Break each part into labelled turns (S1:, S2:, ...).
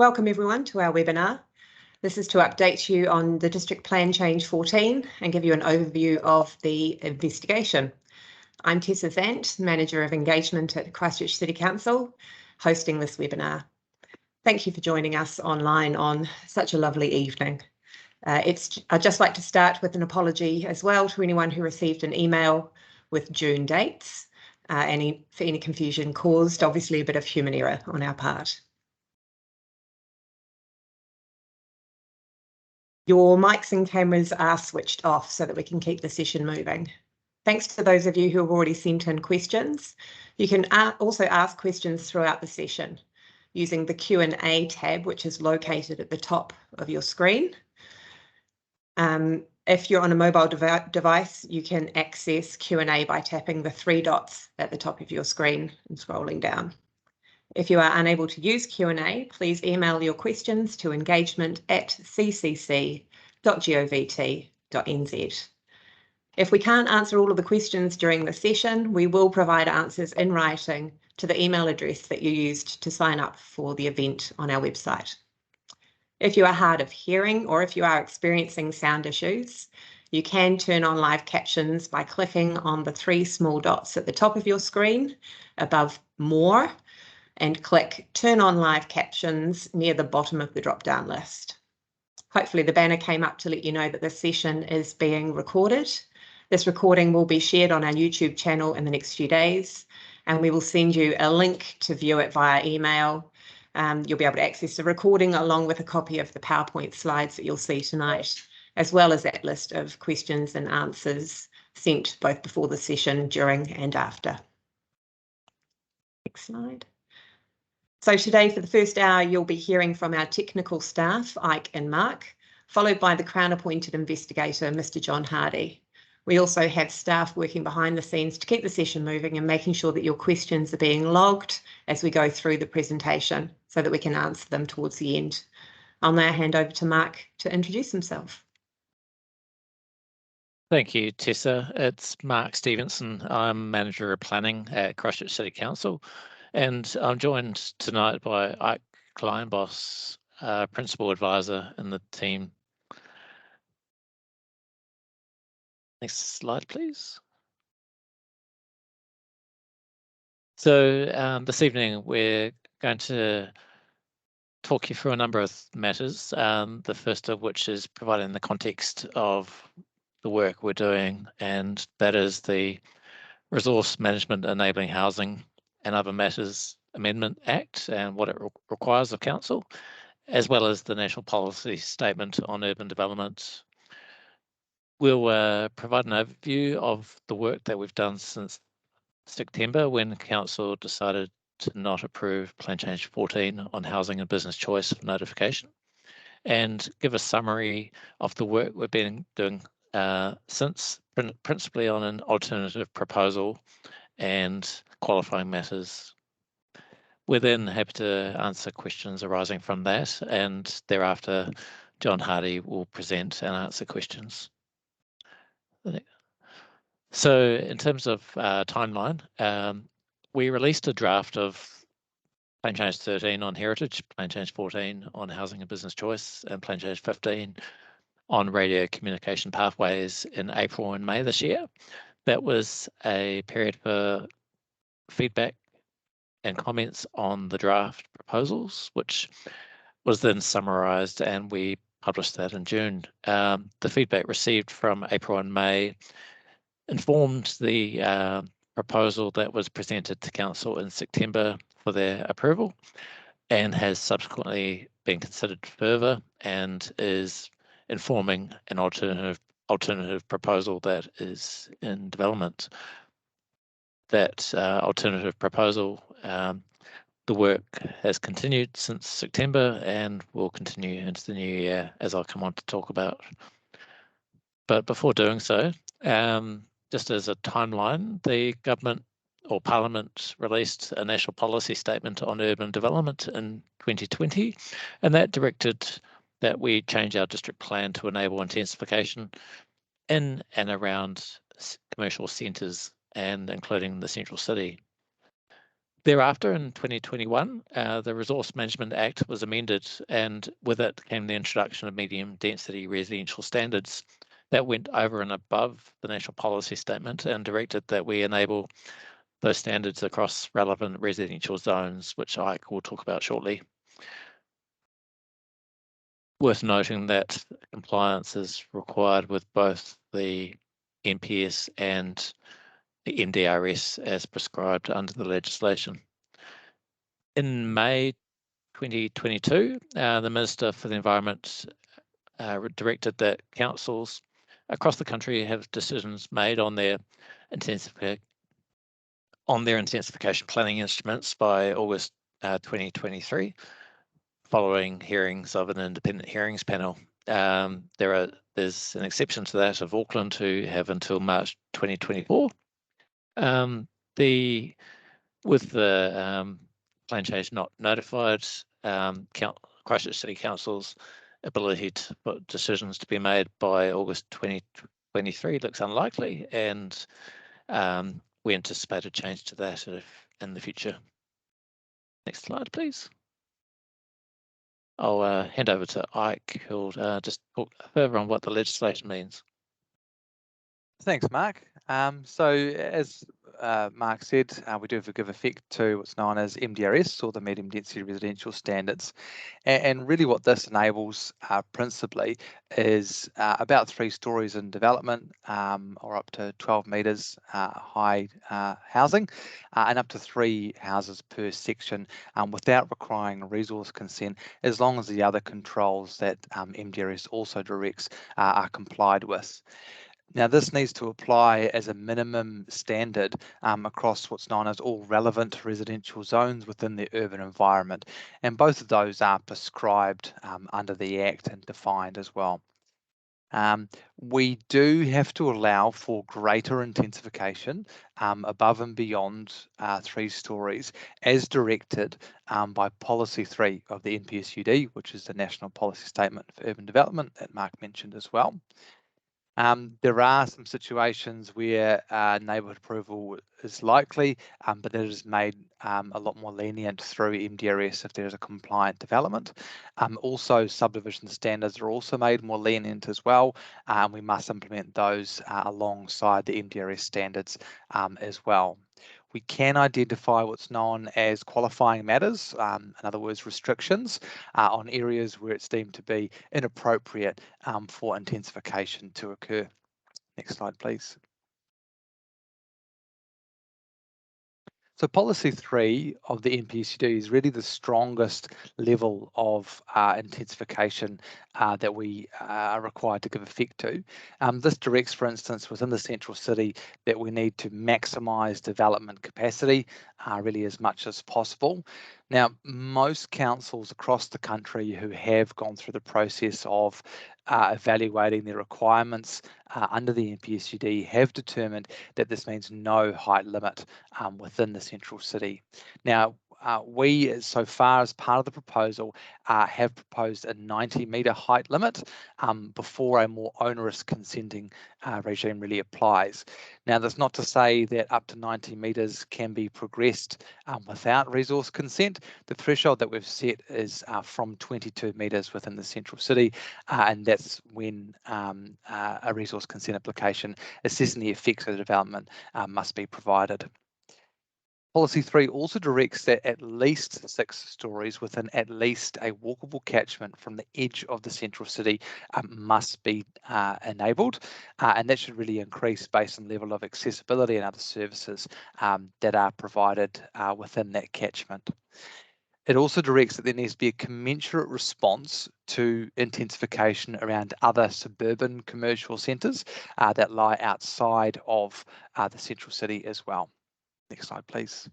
S1: Welcome everyone to our webinar. This is to update you on the District Plan Change 14 and give you an overview of the investigation. I'm Tessa Zant, Manager of Engagement at Christchurch City Council, hosting this webinar. Thank you for joining us online on such a lovely evening. I'd just like to start with an apology as well to anyone who received an email with June dates for any confusion caused, obviously a bit of human error on our part. Your mics and cameras are switched off so that we can keep the session moving. Thanks to those of you who have already sent in questions. You can also ask questions throughout the session using the Q&A tab, which is located at the top of your screen. If you're on a mobile device, you can access Q&A by tapping the three dots at the top of your screen and scrolling down. If you are unable to use Q&A, please email your questions to engagement@ccc.govt.nz. If we can't answer all of the questions during the session, we will provide answers in writing to the email address that you used to sign up for the event on our website. If you are hard of hearing or if you are experiencing sound issues, you can turn on live captions by clicking on the three small dots at the top of your screen above More, and click Turn on Live Captions near the bottom of the drop-down list. Hopefully the banner came up to let you know that this session is being recorded. This recording will be shared on our YouTube channel in the next few days, and we will send you a link to view it via email. You'll be able to access the recording along with a copy of the PowerPoint slides that you'll see tonight, as well as that list of questions and answers sent both before the session, during and after. Next slide. So today, for the first hour, you'll be hearing from our technical staff, Ike and Mark, followed by the Crown-appointed investigator, Mr. John Hardy. We also have staff working behind the scenes to keep the session moving and making sure that your questions are being logged as we go through the presentation so that we can answer them towards the end. I'll now hand over to Mark to introduce himself.
S2: Thank you, Tessa. It's Mark Stevenson. I'm Manager of Planning at Christchurch City Council. And I'm joined tonight by Ike Kleinboss, Principal Advisor in the team. Next slide, please. So this evening, we're going to talk you through a number of matters, the first of which is providing the context of the work we're doing, and that is the Resource Management Enabling Housing and Other Matters Amendment Act and what it requires of Council, as well as the National Policy Statement on Urban Development. We'll provide an overview of the work that we've done since September, when Council decided to not approve Plan Change 14 on housing and business choice for notification, and give a summary of the work we've been doing since, principally on an alternative proposal and qualifying matters. We're then happy to answer questions arising from that, and thereafter John Hardy will present and answer questions. So in terms of timeline, we released a draft of Plan Change 13 on heritage, Plan Change 14 on housing and business choice, and Plan Change 15 on radio communication pathways in April and May this year. That was a period for feedback and comments on the draft proposals, which was then summarised, and we published that in June. The feedback received from April and May informed the proposal that was presented to Council in September for their approval, and has subsequently been considered further and is informing an alternative proposal that is in development. That alternative proposal, the work has continued since September and will continue into the new year, as I'll come on to talk about. But before doing so, just as a timeline, the government or Parliament released a National Policy Statement on Urban Development in 2020, and that directed that we change our district plan to enable intensification in and around commercial centres and including the central city. Thereafter, in 2021, the Resource Management Act was amended, and with it came the introduction of medium density residential standards that went over and above the National Policy Statement and directed that we enable those standards across relevant residential zones, which Ike will talk about shortly. Worth noting that compliance is required with both the NPS and the MDRS as prescribed under the legislation. In May 2022, the Minister for the Environment directed that councils across the country have decisions made on their intensification planning instruments by August 2023, following hearings of an independent hearings panel. There's an exception to that of Auckland, who have until March 2024. With the plan change not notified, Christchurch City Council's ability to put decisions to be made by August 2023 looks unlikely, and we anticipate a change to that in the future. Next slide, please. I'll hand over to Ike, who'll just talk further on what the legislation means.
S3: Thanks, Mark. So as Mark said, we do give effect to what's known as MDRS, or the Medium Density Residential Standards. And really what this enables principally is about 3 stories in development, or up to 12 metres high housing, and up to 3 houses per section, without requiring resource consent, as long as the other controls that MDRS also directs are complied with. Now, this needs to apply as a minimum standard across what's known as all relevant residential zones within the urban environment. And both of those are prescribed under the Act and defined as well. We do have to allow for greater intensification above and beyond 3 stories, as directed by Policy 3 of the NPSUD, which is the National Policy Statement for Urban Development that Mark mentioned as well. There are some situations where neighbourhood approval is likely, but it is made a lot more lenient through MDRS if there is a compliant development. Also, subdivision standards are also made more lenient as well, and we must implement those alongside the MDRS standards as well. We can identify what's known as qualifying matters, in other words, restrictions on areas where it's deemed to be inappropriate for intensification to occur. Next slide, please. So Policy 3 of the NPSUD is really the strongest level of intensification that we are required to give effect to. This directs, for instance, within the central city, that we need to maximise development capacity really as much as possible. Now, most councils across the country who have gone through the process of evaluating their requirements under the NPSUD have determined that this means no height limit within the central city. Now, we, so far as part of the proposal, have proposed a 90-metre height limit before a more onerous consenting regime really applies. Now, that's not to say that up to 90 metres can be progressed without resource consent. The threshold that we've set is from 22 metres within the central city, and that's when a resource consent application assessing the effects of the development must be provided. Policy 3 also directs that at least 6 stories within at least a walkable catchment from the edge of the central city must be enabled, and that should really increase based on level of accessibility and other services that are provided within that catchment. It also directs that there needs to be a commensurate response to intensification around other suburban commercial centres that lie outside of the central city as well. Next slide, please.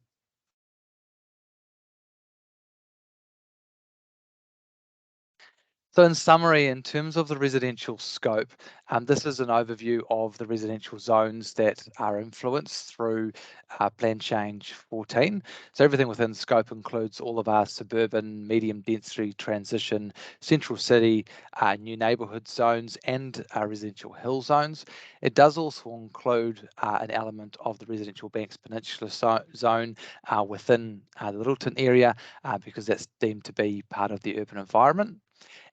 S3: So in summary, in terms of the residential scope, this is an overview of the residential zones that are influenced through Plan Change 14. So everything within scope includes all of our suburban, medium density transition, central city, new neighbourhood zones and residential hill zones. It does also include an element of the residential Banks Peninsula zone within the Littleton area because that's deemed to be part of the urban environment.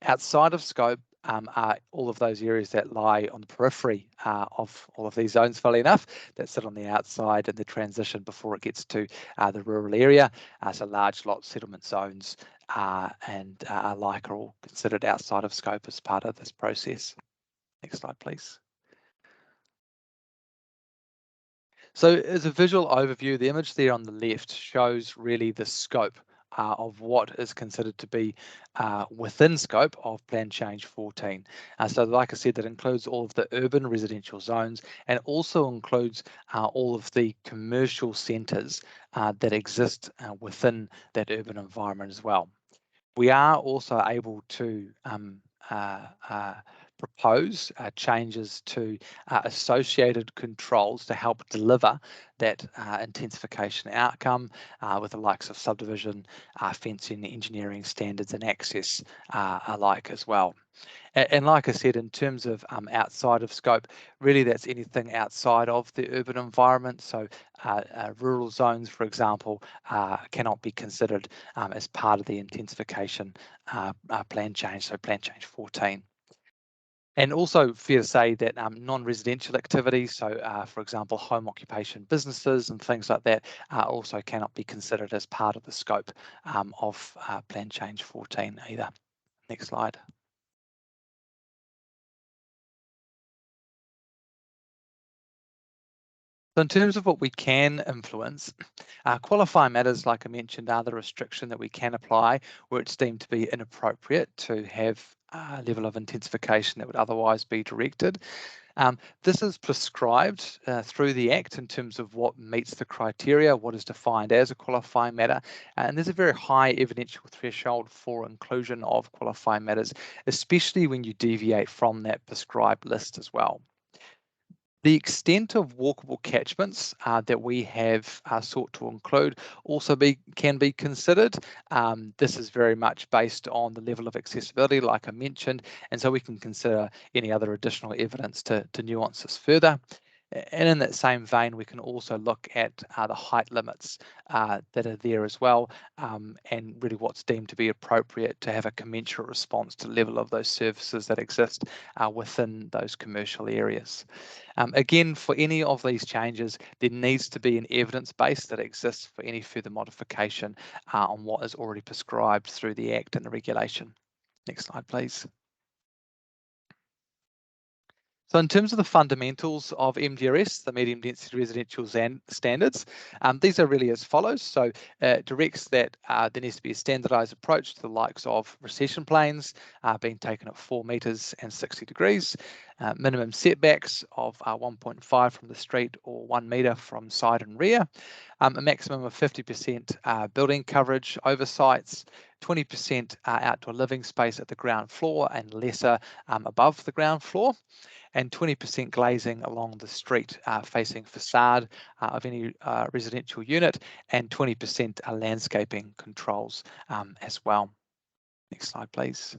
S3: Outside of scope are all of those areas that lie on the periphery of all of these zones, funnily enough, that sit on the outside in the transition before it gets to the rural area. So large lot settlement zones and alike are all considered outside of scope as part of this process. Next slide, please. So as a visual overview, the image there on the left shows really the scope of what is considered to be within scope of Plan Change 14. So like I said, that includes all of the urban residential zones and also includes all of the commercial centres that exist within that urban environment as well. We are also able to propose changes to associated controls to help deliver that intensification outcome with the likes of subdivision, fencing, engineering standards and access alike as well. And like I said, in terms of outside of scope, really that's anything outside of the urban environment. So rural zones, for example, cannot be considered as part of the intensification plan change, so Plan Change 14. And also fair to say that non-residential activities, so for example, home occupation businesses and things like that, also cannot be considered as part of the scope of Plan Change 14 either. Next slide. So in terms of what we can influence, qualifying matters, like I mentioned, are the restriction that we can apply where it's deemed to be inappropriate to have a level of intensification that would otherwise be directed. This is prescribed through the Act in terms of what meets the criteria, what is defined as a qualifying matter, and there's a very high evidential threshold for inclusion of qualifying matters, especially when you deviate from that prescribed list as well. The extent of walkable catchments that we have sought to include also can be considered. This is very much based on the level of accessibility, like I mentioned, and so we can consider any other additional evidence to nuance this further. And in that same vein, we can also look at the height limits that are there as well, and really what's deemed to be appropriate to have a commensurate response to the level of those services that exist within those commercial areas. Again, for any of these changes, there needs to be an evidence base that exists for any further modification on what is already prescribed through the Act and the regulation. Next slide, please. So in terms of the fundamentals of MDRS, the medium density residential standards, these are really as follows. So it directs that there needs to be a standardised approach to the likes of recession planes being taken at 4 metres and 60 degrees, minimum setbacks of 1.5 from the street or 1 metre from side and rear, a maximum of 50% building coverage over sites, 20% outdoor living space at the ground floor and lesser above the ground floor, and 20% glazing along the street facing facade of any residential unit, and 20% landscaping controls as well. Next slide, please.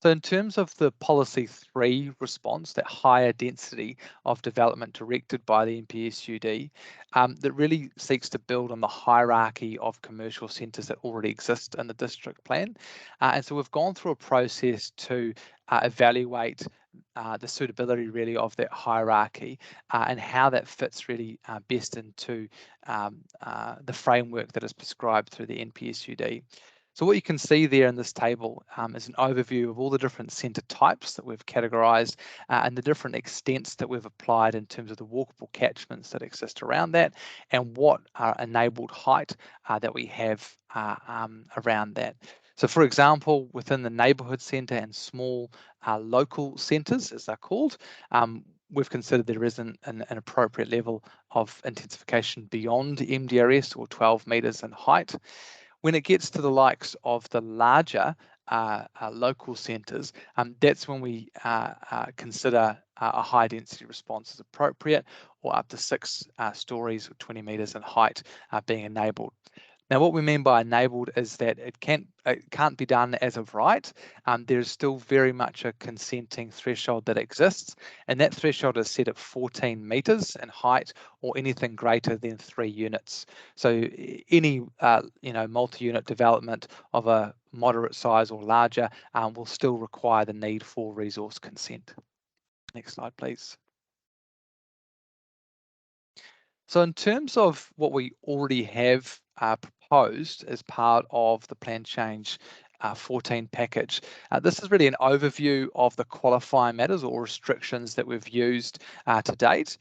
S3: So in terms of the Policy 3 response, that higher density of development directed by the NPSUD, that really seeks to build on the hierarchy of commercial centres that already exist in the district plan. And so we've gone through a process to evaluate the suitability really of that hierarchy and how that fits really best into the framework that is prescribed through the NPSUD. So what you can see there in this table is an overview of all the different centre types that we've categorised and the different extents that we've applied in terms of the walkable catchments that exist around that and what are enabled height that we have around that. So for example, within the neighbourhood centre and small local centres, as they're called, we've considered there isn't an appropriate level of intensification beyond MDRS or 12 metres in height. When it gets to the likes of the larger local centres, that's when we consider a high density response as appropriate, or up to 6 stories or 20 metres in height being enabled. Now, what we mean by enabled is that it can't be done as of right. There's still very much a consenting threshold that exists, and that threshold is set at 14 metres in height or anything greater than 3 units. So any multi-unit development of a moderate size or larger will still require the need for resource consent. Next slide, please. So in terms of what we already have proposed as part of the Plan Change 14 package, this is really an overview of the qualifying matters or restrictions that we've used to date.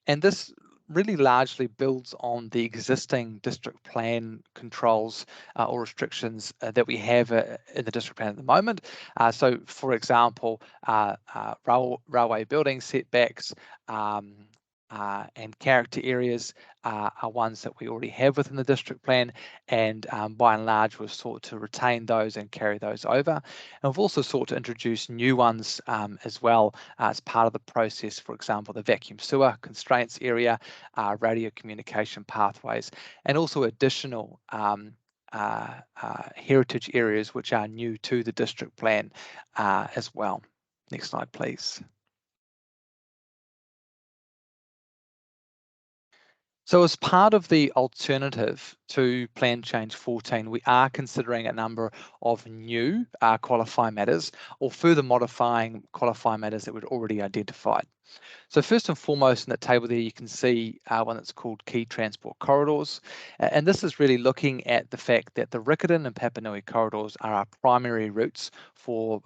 S3: And this really largely builds on the existing district plan controls or restrictions that we have in the district plan at the moment. So for example, railway building setbacks, and character areas are ones that we already have within the district plan, and by and large we've sought to retain those and carry those over. And we've also sought to introduce new ones as well as part of the process, for example the vacuum sewer constraints area, radio communication pathways, and also additional heritage areas which are new to the district plan as well. Next slide, please. So as part of the alternative to Plan Change 14, we are considering a number of new qualifying matters or further modifying qualifying matters that we'd already identified. So first and foremost in that table there, you can see one that's called Key Transport Corridors. And this is really looking at the fact that the Riccarton and Papanui corridors are our primary routes for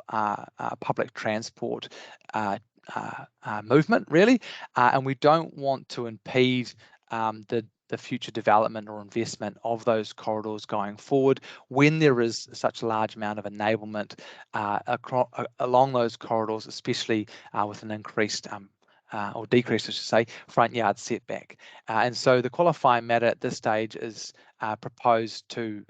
S3: public transport movement, really. And we don't want to impede the future development or investment of those corridors going forward when there is such a large amount of enablement along those corridors, especially with an increased or decreased, I should say, front yard setback. And so the qualifying matter at this stage is proposed to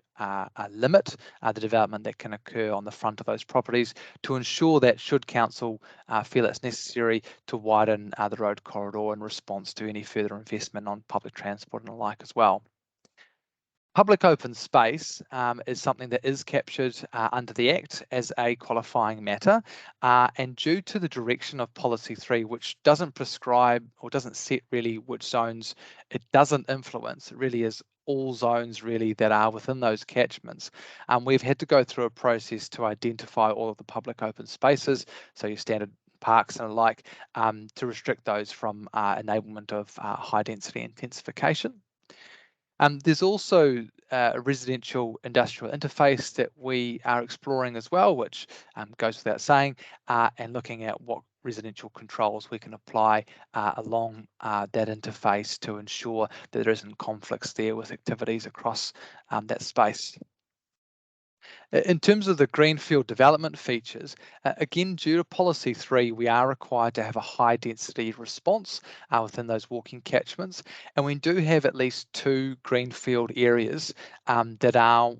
S3: limit the development that can occur on the front of those properties to ensure that should council feel it's necessary to widen the road corridor in response to any further investment on public transport and the like as well. Public open space is something that is captured under the Act as a qualifying matter, and due to the direction of Policy 3, which doesn't prescribe or doesn't set really which zones it doesn't influence, it really is all zones really that are within those catchments. We've had to go through a process to identify all of the public open spaces, so your standard parks and the like, to restrict those from enablement of high density intensification. There's also a residential industrial interface that we are exploring as well, which goes without saying, and looking at what residential controls we can apply along that interface to ensure that there isn't conflicts there with activities across that space. In terms of the greenfield development features, again, due to Policy 3, we are required to have a high density response within those walking catchments. And we do have at least 2 greenfield areas that are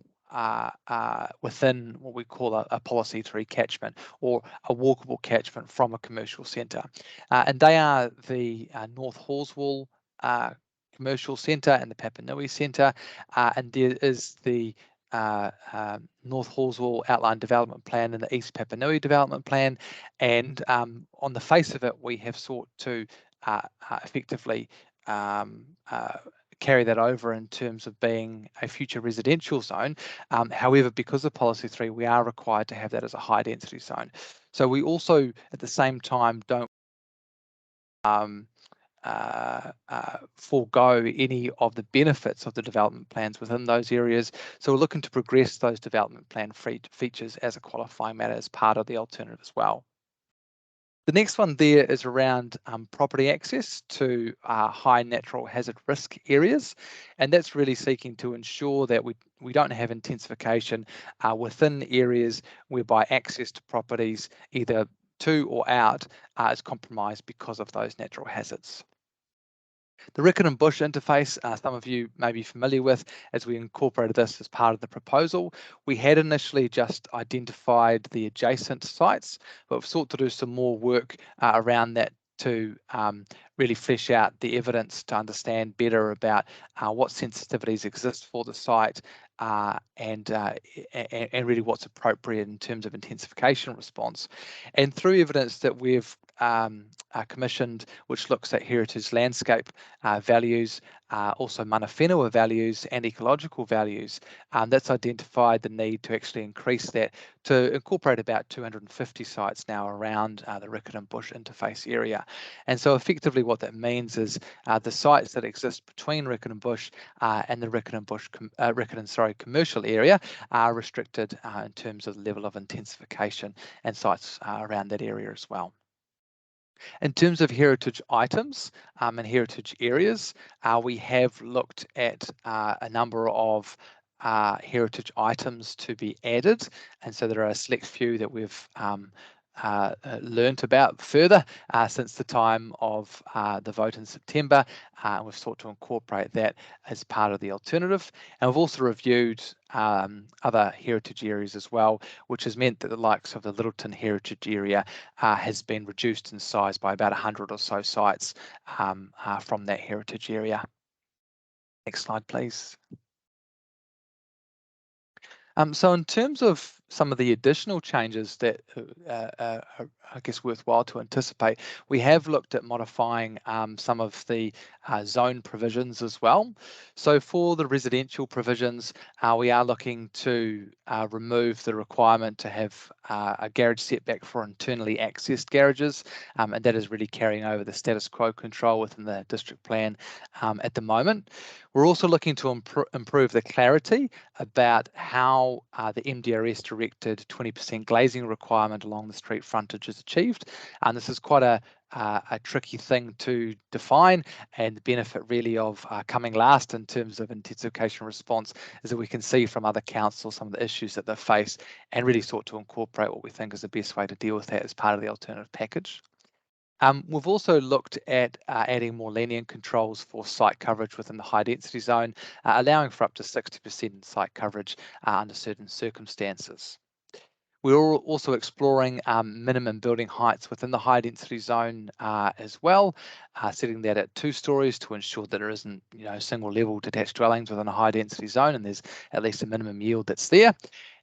S3: within what we call a Policy 3 catchment or a walkable catchment from a commercial centre. And they are the North Hallswell Commercial Centre and the Papanui Centre. And there is the North Hallswell Outline Development Plan and the East Papanui Development Plan, and on the face of it, we have sought to effectively carry that over in terms of being a future residential zone. However, because of Policy 3, we are required to have that as a high density zone. So we also, at the same time, don't forego any of the benefits of the development plans within those areas. So we're looking to progress those development plan features as a qualifying matter as part of the alternative as well. The next one there is around property access to high natural hazard risk areas, and that's really seeking to ensure that we don't have intensification within areas whereby access to properties either to or out is compromised because of those natural hazards. The Rickett and Bush interface, some of you may be familiar with, as we incorporated this as part of the proposal. We had initially just identified the adjacent sites, but we've sought to do some more work around that to really flesh out the evidence to understand better about what sensitivities exist for the site and really what's appropriate in terms of intensification response. And through evidence that we've commissioned, which looks at heritage landscape values, also mana whenua values and ecological values, that's identified the need to actually increase that to incorporate about 250 sites now around the Rickett and Bush interface area. And so effectively what that means is the sites that exist between Rickett and Bush and the Rickett and commercial area are restricted in terms of the level of intensification and sites around that area as well. In terms of heritage items and heritage areas, we have looked at a number of heritage items to be added, and so there are a select few that we've learnt about further since the time of the vote in September. We've sought to incorporate that as part of the alternative, and we've also reviewed other heritage areas as well, which has meant that the likes of the Littleton heritage area has been reduced in size by about 100 or so sites from that heritage area. Next slide, please. So in terms of some of the additional changes that are, I guess, worthwhile to anticipate, we have looked at modifying some of the zone provisions as well. So for the residential provisions, we are looking to remove the requirement to have a garage setback for internally accessed garages, and that is really carrying over the status quo control within the district plan at the moment. We're also looking to improve the clarity about how the MDRS directed 20% glazing requirement along the street frontage is achieved. And this is quite a tricky thing to define, and the benefit really of coming last in terms of intensification response is that we can see from other councils some of the issues that they face and really sought to incorporate what we think is the best way to deal with that as part of the alternative package. We've also looked at adding more lenient controls for site coverage within the high density zone, allowing for up to 60% site coverage under certain circumstances. We're also exploring minimum building heights within the high density zone as well, setting that at 2 stories to ensure that there isn't single level detached dwellings within a high density zone, and there's at least a minimum yield that's there.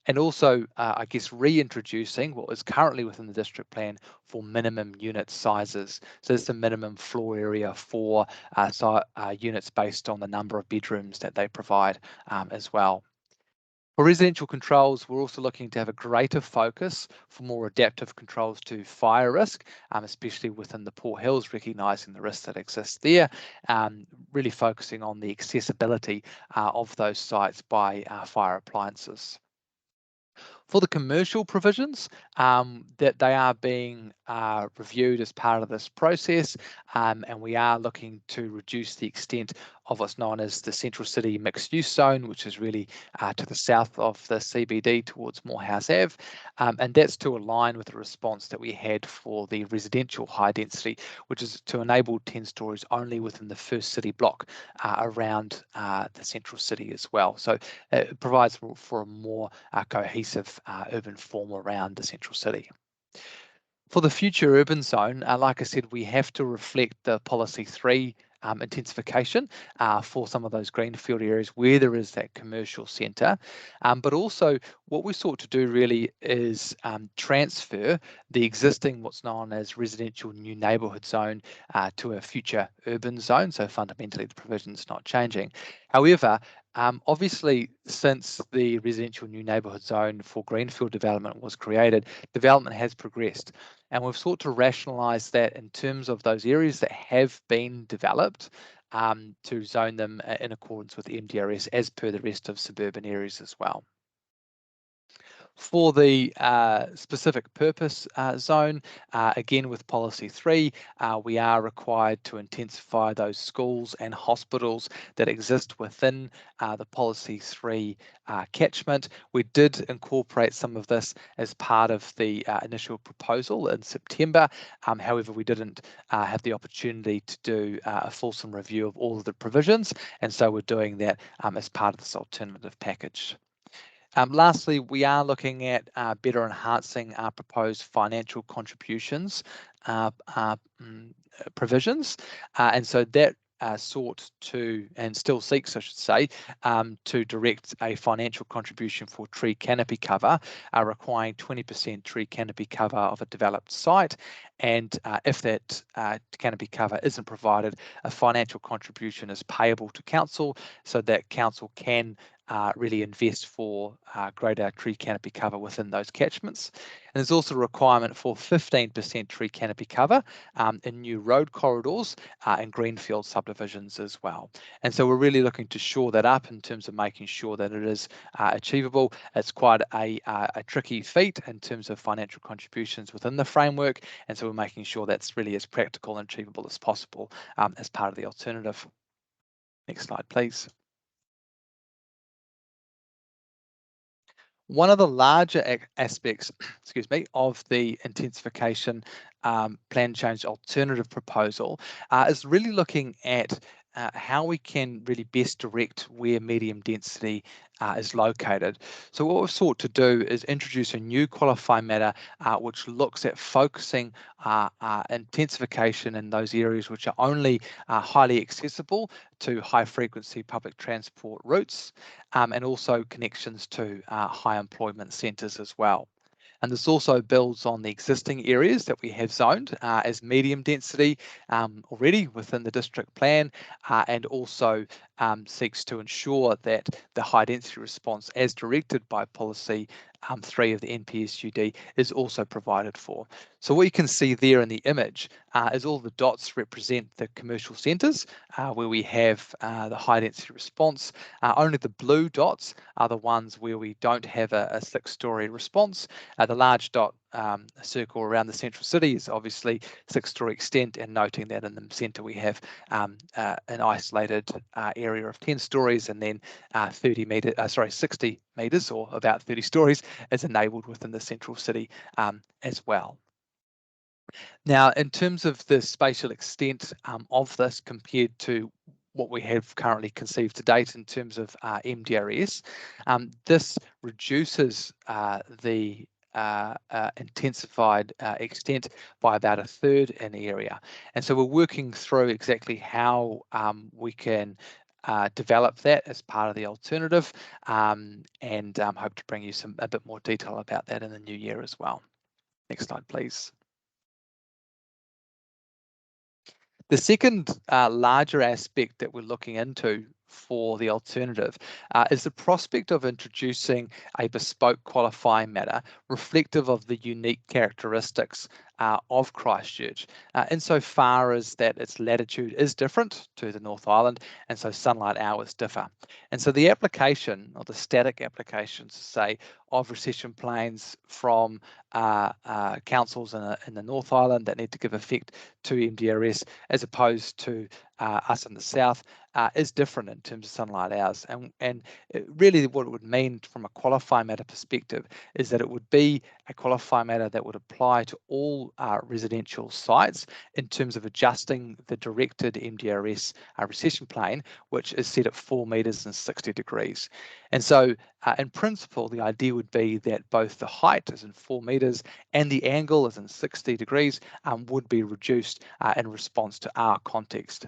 S3: And also, I guess, reintroducing what is currently within the district plan for minimum unit sizes. So it's the minimum floor area for units based on the number of bedrooms that they provide as well. For residential controls, we're also looking to have a greater focus for more adaptive controls to fire risk, especially within the Port Hills, recognising the risks that exist there, really focusing on the accessibility of those sites by fire appliances. For the commercial provisions, that they are being reviewed as part of this process, and we are looking to reduce the extent of what's known as the Central City Mixed Use Zone, which is really to the south of the CBD towards Morehouse Ave, and that's to align with the response that we had for the residential high density, which is to enable 10 stories only within the first city block around the central city as well. So it provides for a more cohesive urban form around the central city. For the future urban zone, like I said, we have to reflect the Policy 3 intensification for some of those greenfield areas where there is that commercial centre. But also what we sought to do really is transfer the existing what's known as residential new neighbourhood zone to a future urban zone. So fundamentally the provision's not changing. However, obviously, since the residential new neighbourhood zone for greenfield development was created, development has progressed. And we've sought to rationalise that in terms of those areas that have been developed to zone them in accordance with MDRS as per the rest of suburban areas as well. For the specific purpose zone, again with policy 3, we are required to intensify those schools and hospitals that exist within the policy 3 catchment. We did incorporate some of this as part of the initial proposal in September. However, we didn't have the opportunity to do a fulsome review of all of the provisions, and so we're doing that as part of this alternative package. Lastly, we are looking at better enhancing our proposed financial contributions provisions, and so that sought to, and still seeks, I should say, to direct a financial contribution for tree canopy cover, requiring 20% tree canopy cover of a developed site, and if that canopy cover isn't provided, a financial contribution is payable to council so that council can really invest for greater tree canopy cover within those catchments. And there's also a requirement for 15% tree canopy cover in new road corridors and greenfield subdivisions as well. And so we're really looking to shore that up in terms of making sure that it is achievable. It's quite a tricky feat in terms of financial contributions within the framework, and so we're making sure that's really as practical and achievable as possible as part of the alternative. Next slide, please. One of the larger aspects, excuse me, of the intensification plan change alternative proposal is really looking at how we can really best direct where medium density is located. So what we've sought to do is introduce a new qualifying matter which looks at focusing intensification in those areas which are only highly accessible to high frequency public transport routes and also connections to high employment centres as well. And this also builds on the existing areas that we have zoned as medium density already within the district plan, and also seeks to ensure that the high density response as directed by policy 3 of the NPSUD is also provided for. So what you can see there in the image is all the dots represent the commercial centres where we have the high density response. Only the blue dots are the ones where we don't have a 6-storey response. The large dot circle around the central city is obviously 6-storey extent, and noting that in the centre we have an isolated area of 10 stories, and then 60 metres or about 30 stories is enabled within the central city as well. Now, in terms of the spatial extent of this compared to what we have currently conceived to date in terms of MDRS, this reduces the intensified extent by about 1/3 in the area. And so we're working through exactly how we can develop that as part of the alternative, and hope to bring you a bit more detail about that in the new year as well. Next slide, please. The second larger aspect that we're looking into for the alternative is the prospect of introducing a bespoke qualifying matter reflective of the unique characteristics of Christchurch, insofar as that its latitude is different to the North Island, and so sunlight hours differ. And so the application, or the static applications, say, of recession plans from councils in the North Island that need to give effect to MDRS as opposed to us in the south is different in terms of sunlight hours. And really what it would mean from a qualifying matter perspective is that it would be a qualifying matter that would apply to all residential sites in terms of adjusting the directed MDRS recession plane, which is set at 4 metres and 60 degrees. And so in principle, the idea would be that both the height is in 4 metres and the angle is in 60 degrees would be reduced in response to our context.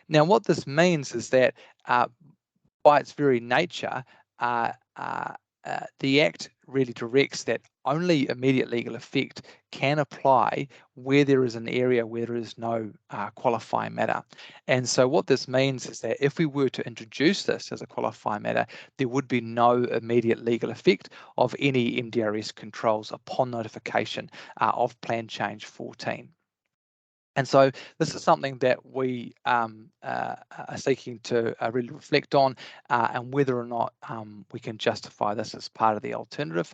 S3: Now, what this means is that by its very nature, the Act really directs that only immediate legal effect can apply where there is an area where there is no qualifying matter. And so what this means is that if we were to introduce this as a qualifying matter, there would be no immediate legal effect of any MDRS controls upon notification of Plan Change 14. And so this is something that we are seeking to really reflect on and whether or not we can justify this as part of the alternative.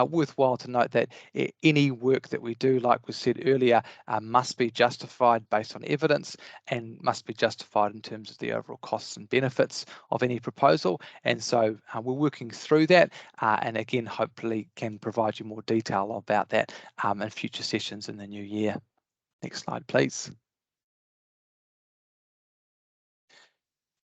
S3: Worthwhile to note that any work that we do, like we said earlier, must be justified based on evidence and must be justified in terms of the overall costs and benefits of any proposal. And so we're working through that and again, hopefully can provide you more detail about that in future sessions in the new year. Next slide, please.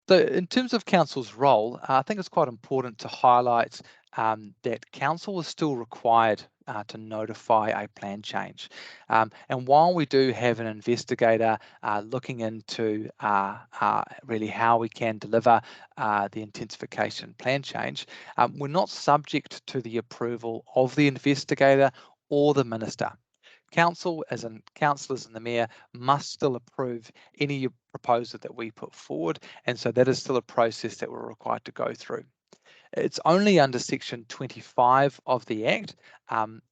S3: So in terms of council's role, I think it's quite important to highlight that council is still required to notify a plan change. And while we do have an investigator looking into really how we can deliver the intensification plan change, we're not subject to the approval of the investigator or the minister. Council, as in councillors and the mayor, must still approve any proposal that we put forward, and so that is still a process that we're required to go through. It's only under section 25 of the Act,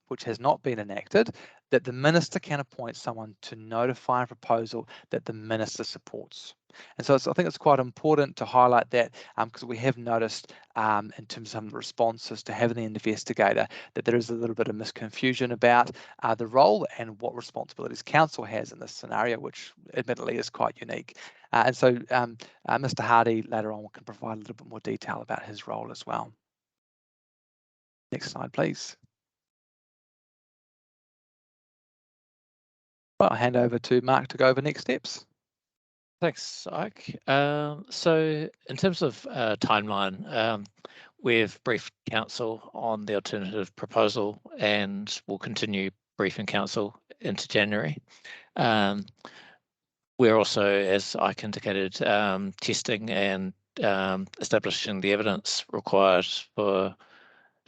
S3: which has not been enacted, that the minister can appoint someone to notify a proposal that the minister supports. And so I think it's quite important to highlight that because we have noticed in terms of some of the responses to having the investigator that there is a little bit of misconfusion about the role and what responsibilities council has in this scenario, which admittedly is quite unique. And so Mr. Hardy later on can provide a little bit more detail about his role as well. Next slide, please. Well, I'll hand over to Mark to go over next steps.
S2: Thanks, Ike. So in terms of timeline, we've briefed council on the alternative proposal and we'll continue briefing council into January. We're also, as Ike indicated, testing and establishing the evidence required for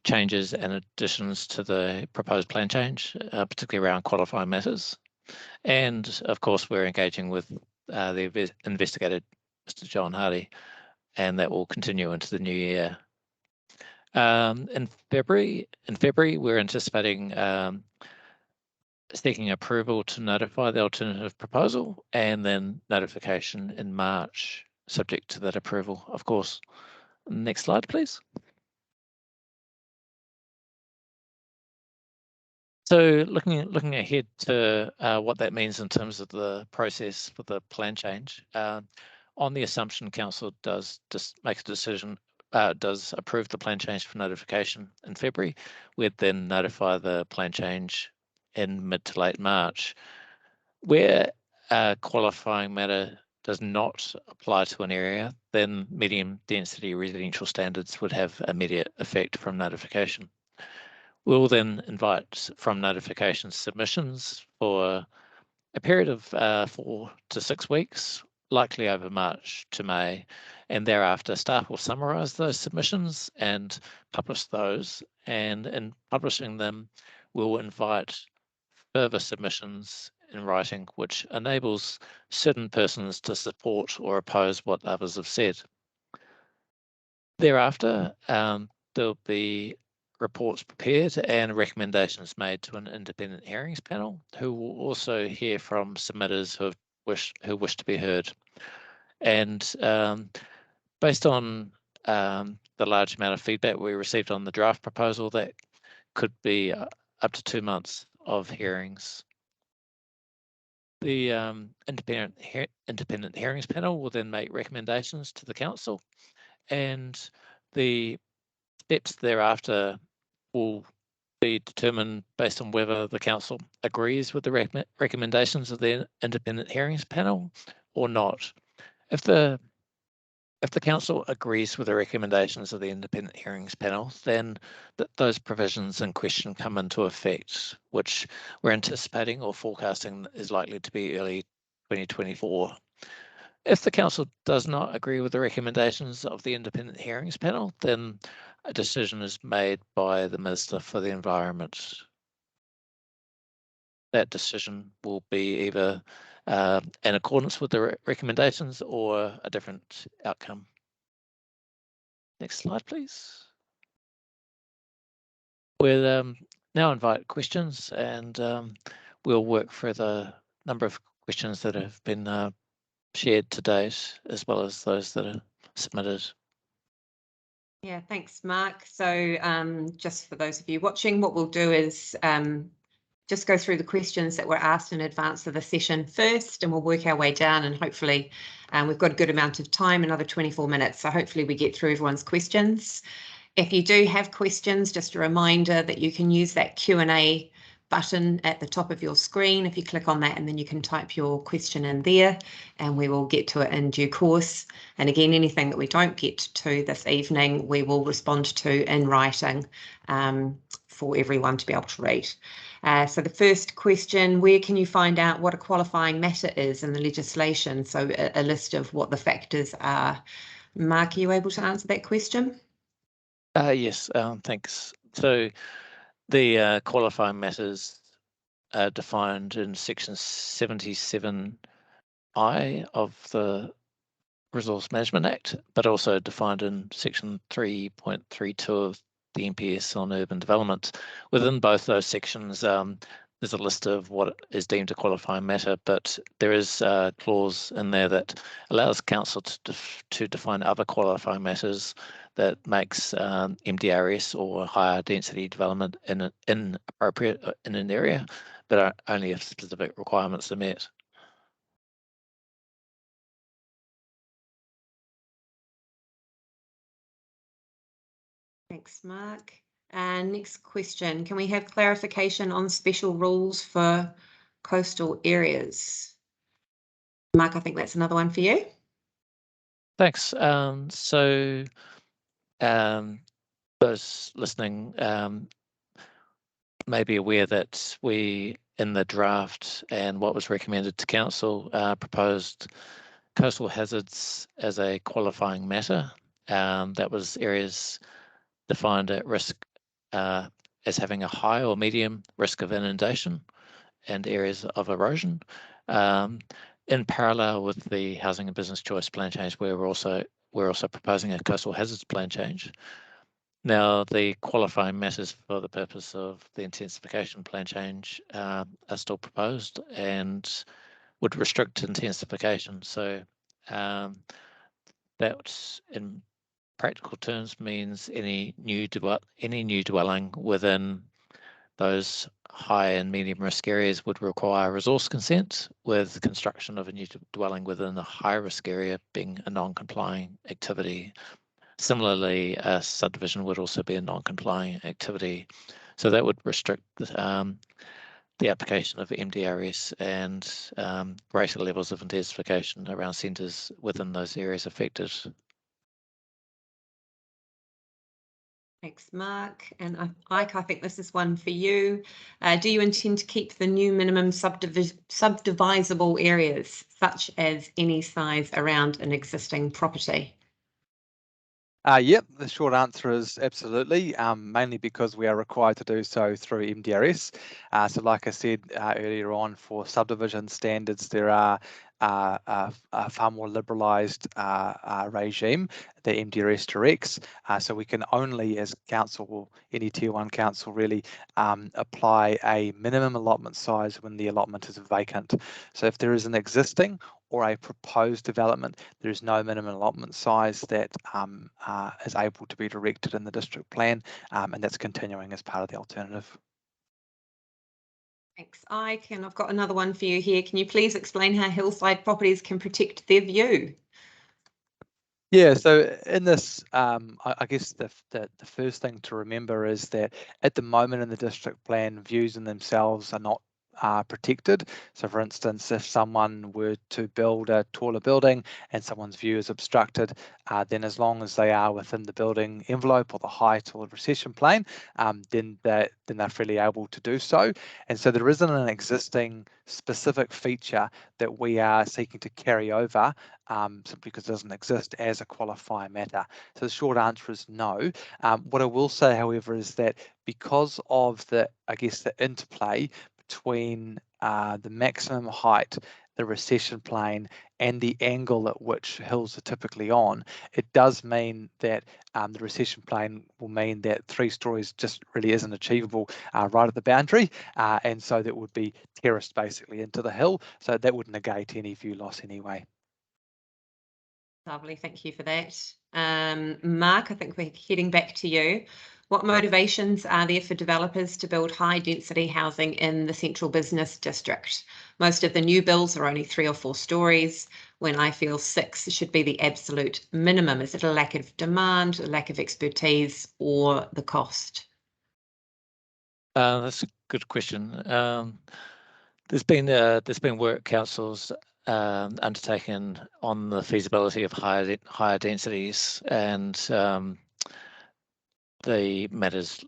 S2: changes and additions to the proposed plan change, particularly around qualifying matters. And of course, we're engaging with the investigator, Mr. John Hardy, and that will continue into the new year. In February, we're anticipating seeking approval to notify the alternative proposal and then notification in March, subject to that approval, of course. Next slide, please. So looking ahead to what that means in terms of the process for the plan change, on the assumption council does just make a decision, does approve the plan change for notification in February, we'd then notify the plan change in mid to late March. Where a qualifying matter does not apply to an area, then medium density residential standards would have immediate effect from notification. We'll then invite from notification submissions for a period of 4 to 6 weeks, likely over March to May, and thereafter staff will summarise those submissions and publish those, and in publishing them, we'll invite further submissions in writing, which enables certain persons to support or oppose what others have said. Thereafter, there'll be reports prepared and recommendations made to an independent hearings panel, who will also hear from submitters who wish to be heard. And based on the large amount of feedback we received on the draft proposal, that could be up to 2 months of hearings. The independent hearings panel will then make recommendations to the council, and the steps thereafter will be determined based on whether the council agrees with the recommendations of the independent hearings panel or not. If the council agrees with the recommendations of the independent hearings panel, then those provisions in question come into effect, which we're anticipating or forecasting is likely to be early 2024. If the council does not agree with the recommendations of the independent hearings panel, then a decision is made by the Minister for the Environment. That decision will be either in accordance with the recommendations or a different outcome. Next slide, please. We'll now invite questions, and we'll work through the number of questions that have been shared to date, as well as those that are submitted.
S1: Yeah, thanks, Mark. So just for those of you watching, what we'll do is just go through the questions that were asked in advance of the session first, and we'll work our way down, and hopefully we've got a good amount of time, another 24 minutes. So hopefully we get through everyone's questions. If you do have questions, just a reminder that you can use that Q&A button at the top of your screen. If you click on that, and then you can type your question in there, and we will get to it in due course. And again, anything that we don't get to this evening, we will respond to in writing for everyone to be able to read. So the first question, where can you find out what a qualifying matter is in the legislation? So a list of what the factors are. Mark, are you able to answer that question?
S2: Yes, thanks. So the qualifying matters are defined in section 77I of the Resource Management Act, but also defined in section 3.32 of the MPS on urban development. Within both those sections, there's a list of what is deemed a qualifying matter, but there is a clause in there that allows council to define other qualifying matters that makes MDRS or higher density development inappropriate in an area, but only if specific requirements are met.
S1: Thanks, Mark. And next question, can we have clarification on special rules for coastal areas? Mark, I think that's another one for you.
S2: Thanks. Those listening may be aware that we, in the draft and what was recommended to council, proposed coastal hazards as a qualifying matter. That was areas defined at risk as having a high or medium risk of inundation and areas of erosion. In parallel with the Housing and Business Choice plan change, we're also proposing a coastal hazards plan change. Now, the qualifying matters for the purpose of the intensification plan change are still proposed and would restrict intensification. So that, in practical terms, means any new dwelling within those high and medium risk areas would require resource consent, with construction of a new dwelling within a high risk area being a non-complying activity. Similarly, a subdivision would also be a non-complying activity. So that would restrict the application of MDRS and greater levels of intensification around centres within those areas affected.
S1: Thanks, Mark. And Ike, I think this is one for you. Do you intend to keep the new minimum subdivisable areas, such as any size around an existing property?
S3: Yep, the short answer is absolutely, mainly because we are required to do so through MDRS. So like I said earlier on, for subdivision standards, there are a far more liberalised regime that MDRS directs. So we can only, as council, or any tier 1 council really, apply a minimum allotment size when the allotment is vacant. So if there is an existing or a proposed development, there is no minimum allotment size that is able to be directed in the district plan, and that's continuing as part of the alternative.
S1: Thanks, Ike. And I've got another one for you here. Can you please explain how Hillside properties can protect their view?
S3: Yeah, so in this, I guess the first thing to remember is that at the moment in the district plan, views in themselves are not protected. So for instance, if someone were to build a taller building and someone's view is obstructed, then as long as they are within the building envelope or the height or the recession plane, then they're freely able to do so. And so there isn't an existing specific feature that we are seeking to carry over simply because it doesn't exist as a qualifying matter. So the short answer is no. What I will say, however, is that because of the interplay between the maximum height the recession plane, and the angle at which hills are typically on, it does mean that the recession plane will mean that 3 stories just really isn't achievable right at the boundary, and so that would be terraced basically into the hill, so that would negate any view loss anyway.
S1: Lovely, thank you for that. Mark, I think we're heading back to you. What motivations are there for developers to build high density housing in the central business district? Most of the new builds are only 3 or 4 stories, when I feel 6 should be the absolute minimum. Is it a lack of demand, a lack of expertise, or the cost?
S2: That's a good question. There's been work councils undertaken on the feasibility of higher densities, and the matters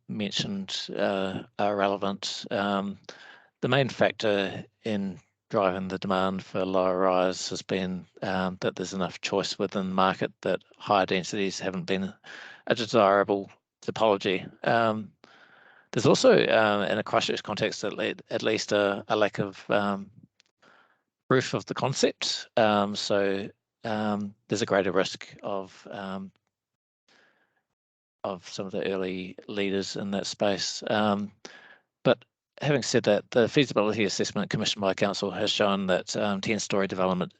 S2: mentioned are relevant. The main factor in driving the demand for lower rise has been that there's enough choice within the market, that higher densities haven't been a desirable topology. There's also, in a Christchurch context, at least a lack of proof of the concept. So there's a greater risk of some of the early leaders in that space. But having said that, the feasibility assessment commissioned by council has shown that 10-story development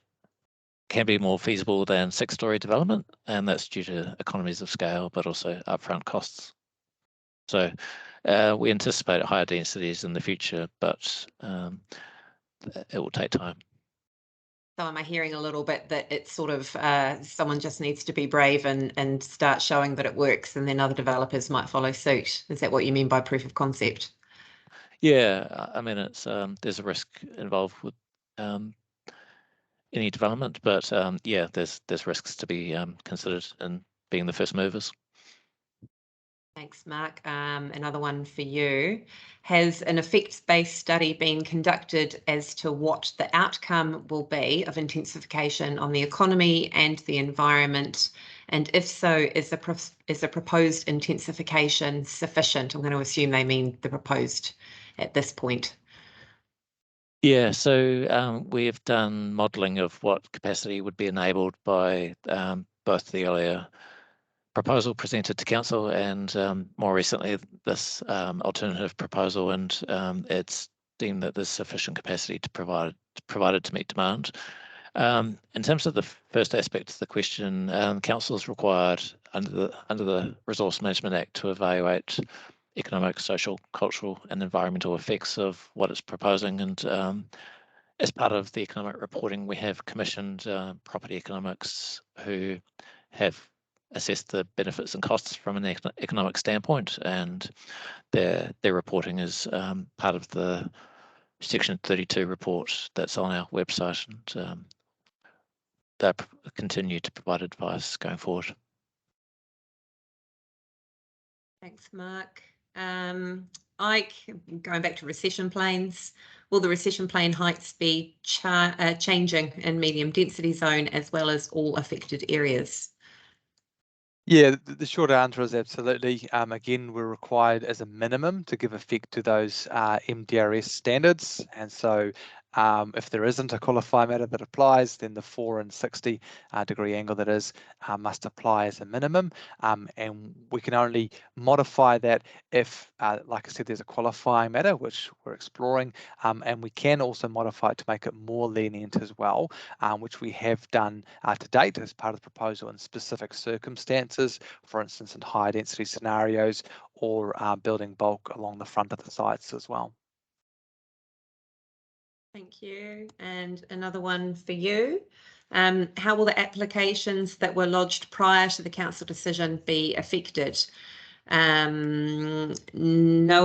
S2: can be more feasible than 6-story development, and that's due to economies of scale, but also upfront costs. So we anticipate higher densities in the future, but it will take time.
S1: So am I hearing a little bit that it's sort of someone just needs to be brave and start showing that it works, and then other developers might follow suit? Is that what you mean by proof of concept?
S2: Yeah, I mean, it's there's a risk involved with any development, but yeah, there's risks to be considered in being the first movers.
S1: Thanks, Mark. Another one for you. Has an effects-based study been conducted as to what the outcome will be of intensification on the economy and the environment? And if so, is the proposed intensification sufficient? I'm going to assume they mean the proposed at this point.
S2: Yeah, so we have done modelling of what capacity would be enabled by both the earlier proposal presented to council and more recently this alternative proposal, and it's deemed that there's sufficient capacity to provided to meet demand. In terms of the first aspect of the question, council is required under the Resource Management Act to evaluate economic, social, cultural and environmental effects of what it's proposing, and as part of the economic reporting we have commissioned property economics who have assessed the benefits and costs from an economic standpoint, and their reporting is part of the Section 32 report that's on our website, and they continue to provide advice going forward.
S1: Thanks, Mark. Ike, going back to recession planes, will the recession plane heights be changing in medium density zone as well as all affected areas?
S3: Yeah, the short answer is absolutely. Again, we're required as a minimum to give effect to those MDRS standards, and so if there isn't a qualifying matter that applies, then the 4 and 60 degree angle that is must apply as a minimum, and we can only modify that if, like I said, there's a qualifying matter, which we're exploring, and we can also modify it to make it more lenient as well, which we have done to date as part of the proposal in specific circumstances, for instance in high density scenarios, or building bulk along the front of the sites as well.
S1: Thank you. And another one for you. How will the applications that were lodged prior to the council decision be affected? No,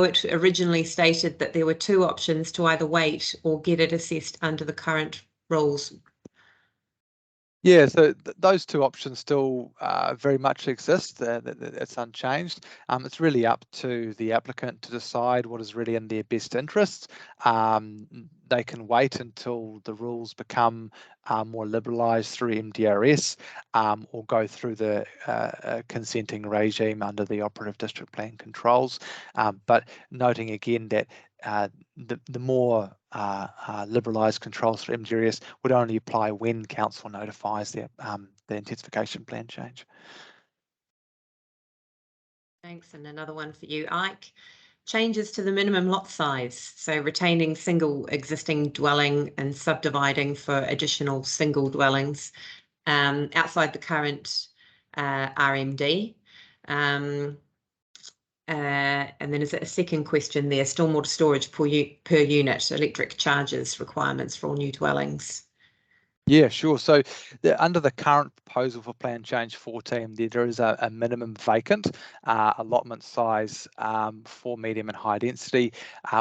S1: it originally stated that there were 2 options to either wait or get it assessed under the current rules.
S3: Yeah, so those 2 options still very much exist. It's unchanged. It's really up to the applicant to decide what is really in their best interests. They can wait until the rules become more liberalised through MDRS, or go through the consenting regime under the operative district plan controls. But noting again that the more liberalised controls for MDRS would only apply when council notifies the intensification plan change.
S1: Thanks, and another one for you, Ike. Changes to the minimum lot size, so retaining single existing dwelling and subdividing for additional single dwellings outside the current RMD. And then is it a second question there, stormwater storage per unit, electric charges requirements for all new dwellings?
S3: Yeah, sure. So under the current proposal for Plan Change 14, there is a minimum vacant allotment size for medium and high density,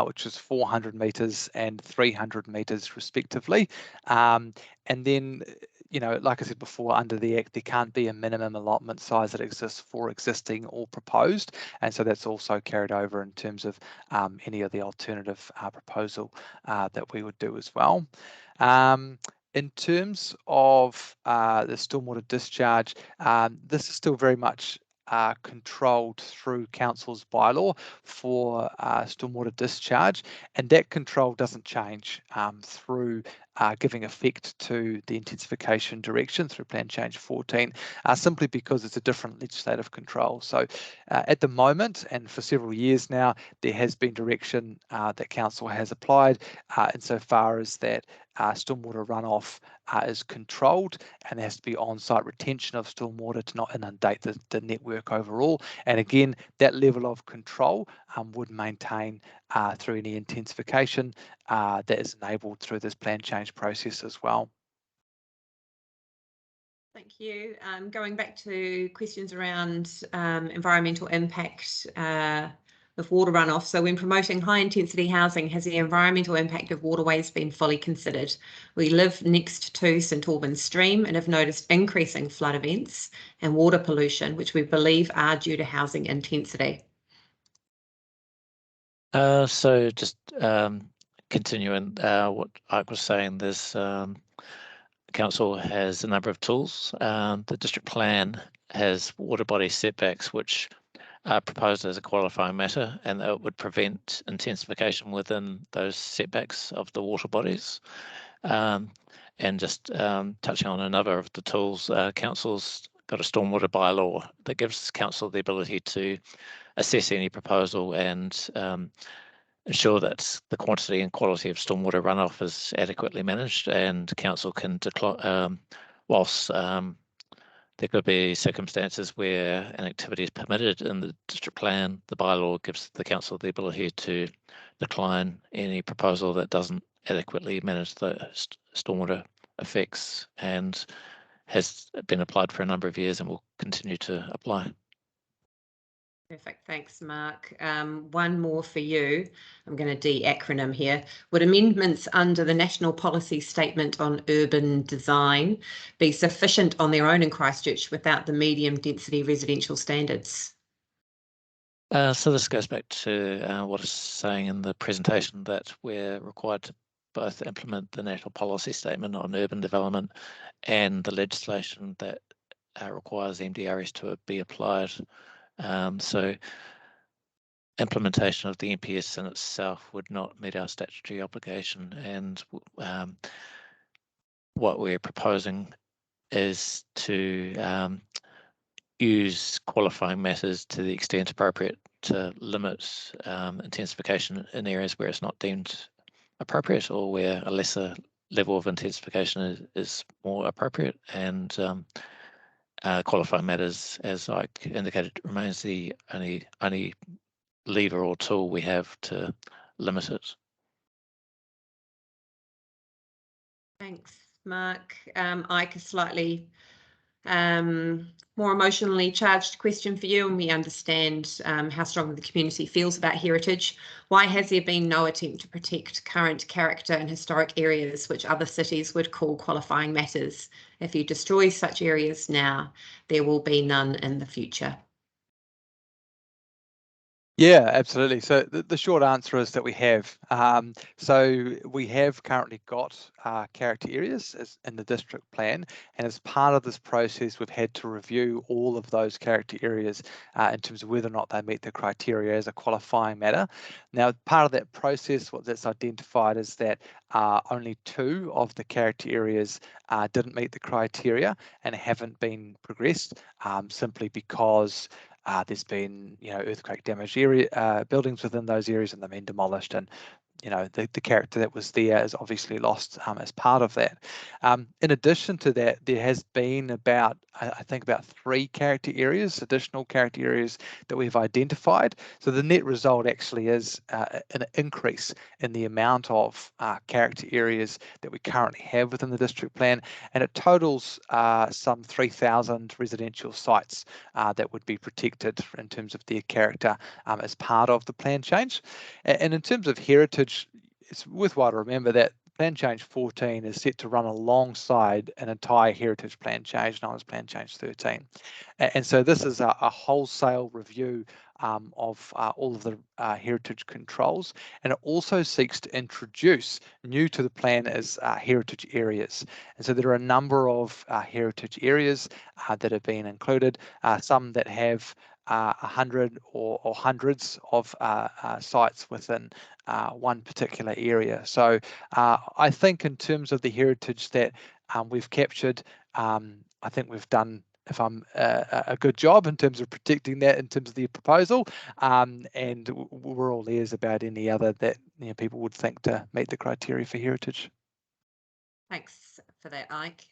S3: which is 400 metres and 300 metres respectively. And then, you know, like I said before, under the Act, there can't be a minimum allotment size that exists for existing or proposed. And so that's also carried over in terms of any of the alternative proposal that we would do as well. In terms of the stormwater discharge, this is still very much controlled through council's bylaw for stormwater discharge, and that control doesn't change through giving effect to the intensification direction through Plan Change 14, simply because it's a different legislative control. So at the moment, and for several years now, there has been direction that council has applied insofar as that stormwater runoff is controlled, and there has to be on-site retention of stormwater to not inundate the network overall. And again, that level of control would maintain through any intensification that is enabled through this plan change process as well.
S1: Thank you. Going back to questions around environmental impact of water runoff. So when promoting high intensity housing, has the environmental impact of waterways been fully considered? We live next to St Albans Stream and have noticed increasing flood events and water pollution, which we believe are due to housing intensity.
S2: So just continuing what Ike was saying, there's council has a number of tools. The district plan has water body setbacks, which are proposed as a qualifying matter, and it would prevent intensification within those setbacks of the water bodies. And just touching on another of the tools, council's got a stormwater bylaw that gives council the ability to assess any proposal and ensure that the quantity and quality of stormwater runoff is adequately managed, and council can decline, whilst there could be circumstances where an activity is permitted in the district plan, the bylaw gives the council the ability to decline any proposal that doesn't adequately manage the stormwater effects, and has been applied for a number of years and will continue to apply.
S1: Perfect, thanks, Mark. One more for you. I'm going to de-acronym here. Would amendments under the National Policy Statement on Urban Design be sufficient on their own in Christchurch without the medium density residential standards?
S2: So this goes back to what I was saying in the presentation, that we're required to both implement the National Policy Statement on Urban Development and the legislation that requires MDRS to be applied. So implementation of the NPS in itself would not meet our statutory obligation, and what we're proposing is to use qualifying matters to the extent appropriate to limit intensification in areas where it's not deemed appropriate, or where a lesser level of intensification is more appropriate. And qualifying matters, as I indicated, remains the only lever or tool we have to limit it.
S1: Thanks, Mark. Ike, a slightly more emotionally charged question for you, and we understand how strongly the community feels about heritage. Why has there been no attempt to protect current character and historic areas, which other cities would call qualifying matters? If you destroy such areas now, there will be none in the future.
S3: Yeah, absolutely. So the short answer is that we have. So we have currently got character areas in the district plan, and as part of this process, we've had to review all of those character areas in terms of whether or not they meet the criteria as a qualifying matter. Now, part of that process, what that's identified is that only 2 of the character areas didn't meet the criteria and haven't been progressed, simply because there's been, earthquake damaged area buildings within those areas, and they've been demolished, and the character that was there is obviously lost as part of that. In addition to that, there has been I think about 3 character areas, additional character areas that we've identified. So the net result actually is an increase in the amount of character areas that we currently have within the district plan, and it totals some 3,000 residential sites that would be protected in terms of their character as part of the plan change. And in terms of heritage, it's worthwhile to remember that Plan Change 14 is set to run alongside an entire heritage plan change known as Plan Change 13. And so this is a wholesale review of all of the heritage controls, and it also seeks to introduce new to the plan as heritage areas. And so there are a number of heritage areas that have been included, some that have 100 or hundreds of sites within one particular area. So I think in terms of the heritage that we've captured, I think we've done, if I'm a good job in terms of protecting that in terms of the proposal, and we're all ears about any other that people would think to meet the criteria for heritage.
S1: Thanks for that, Ike.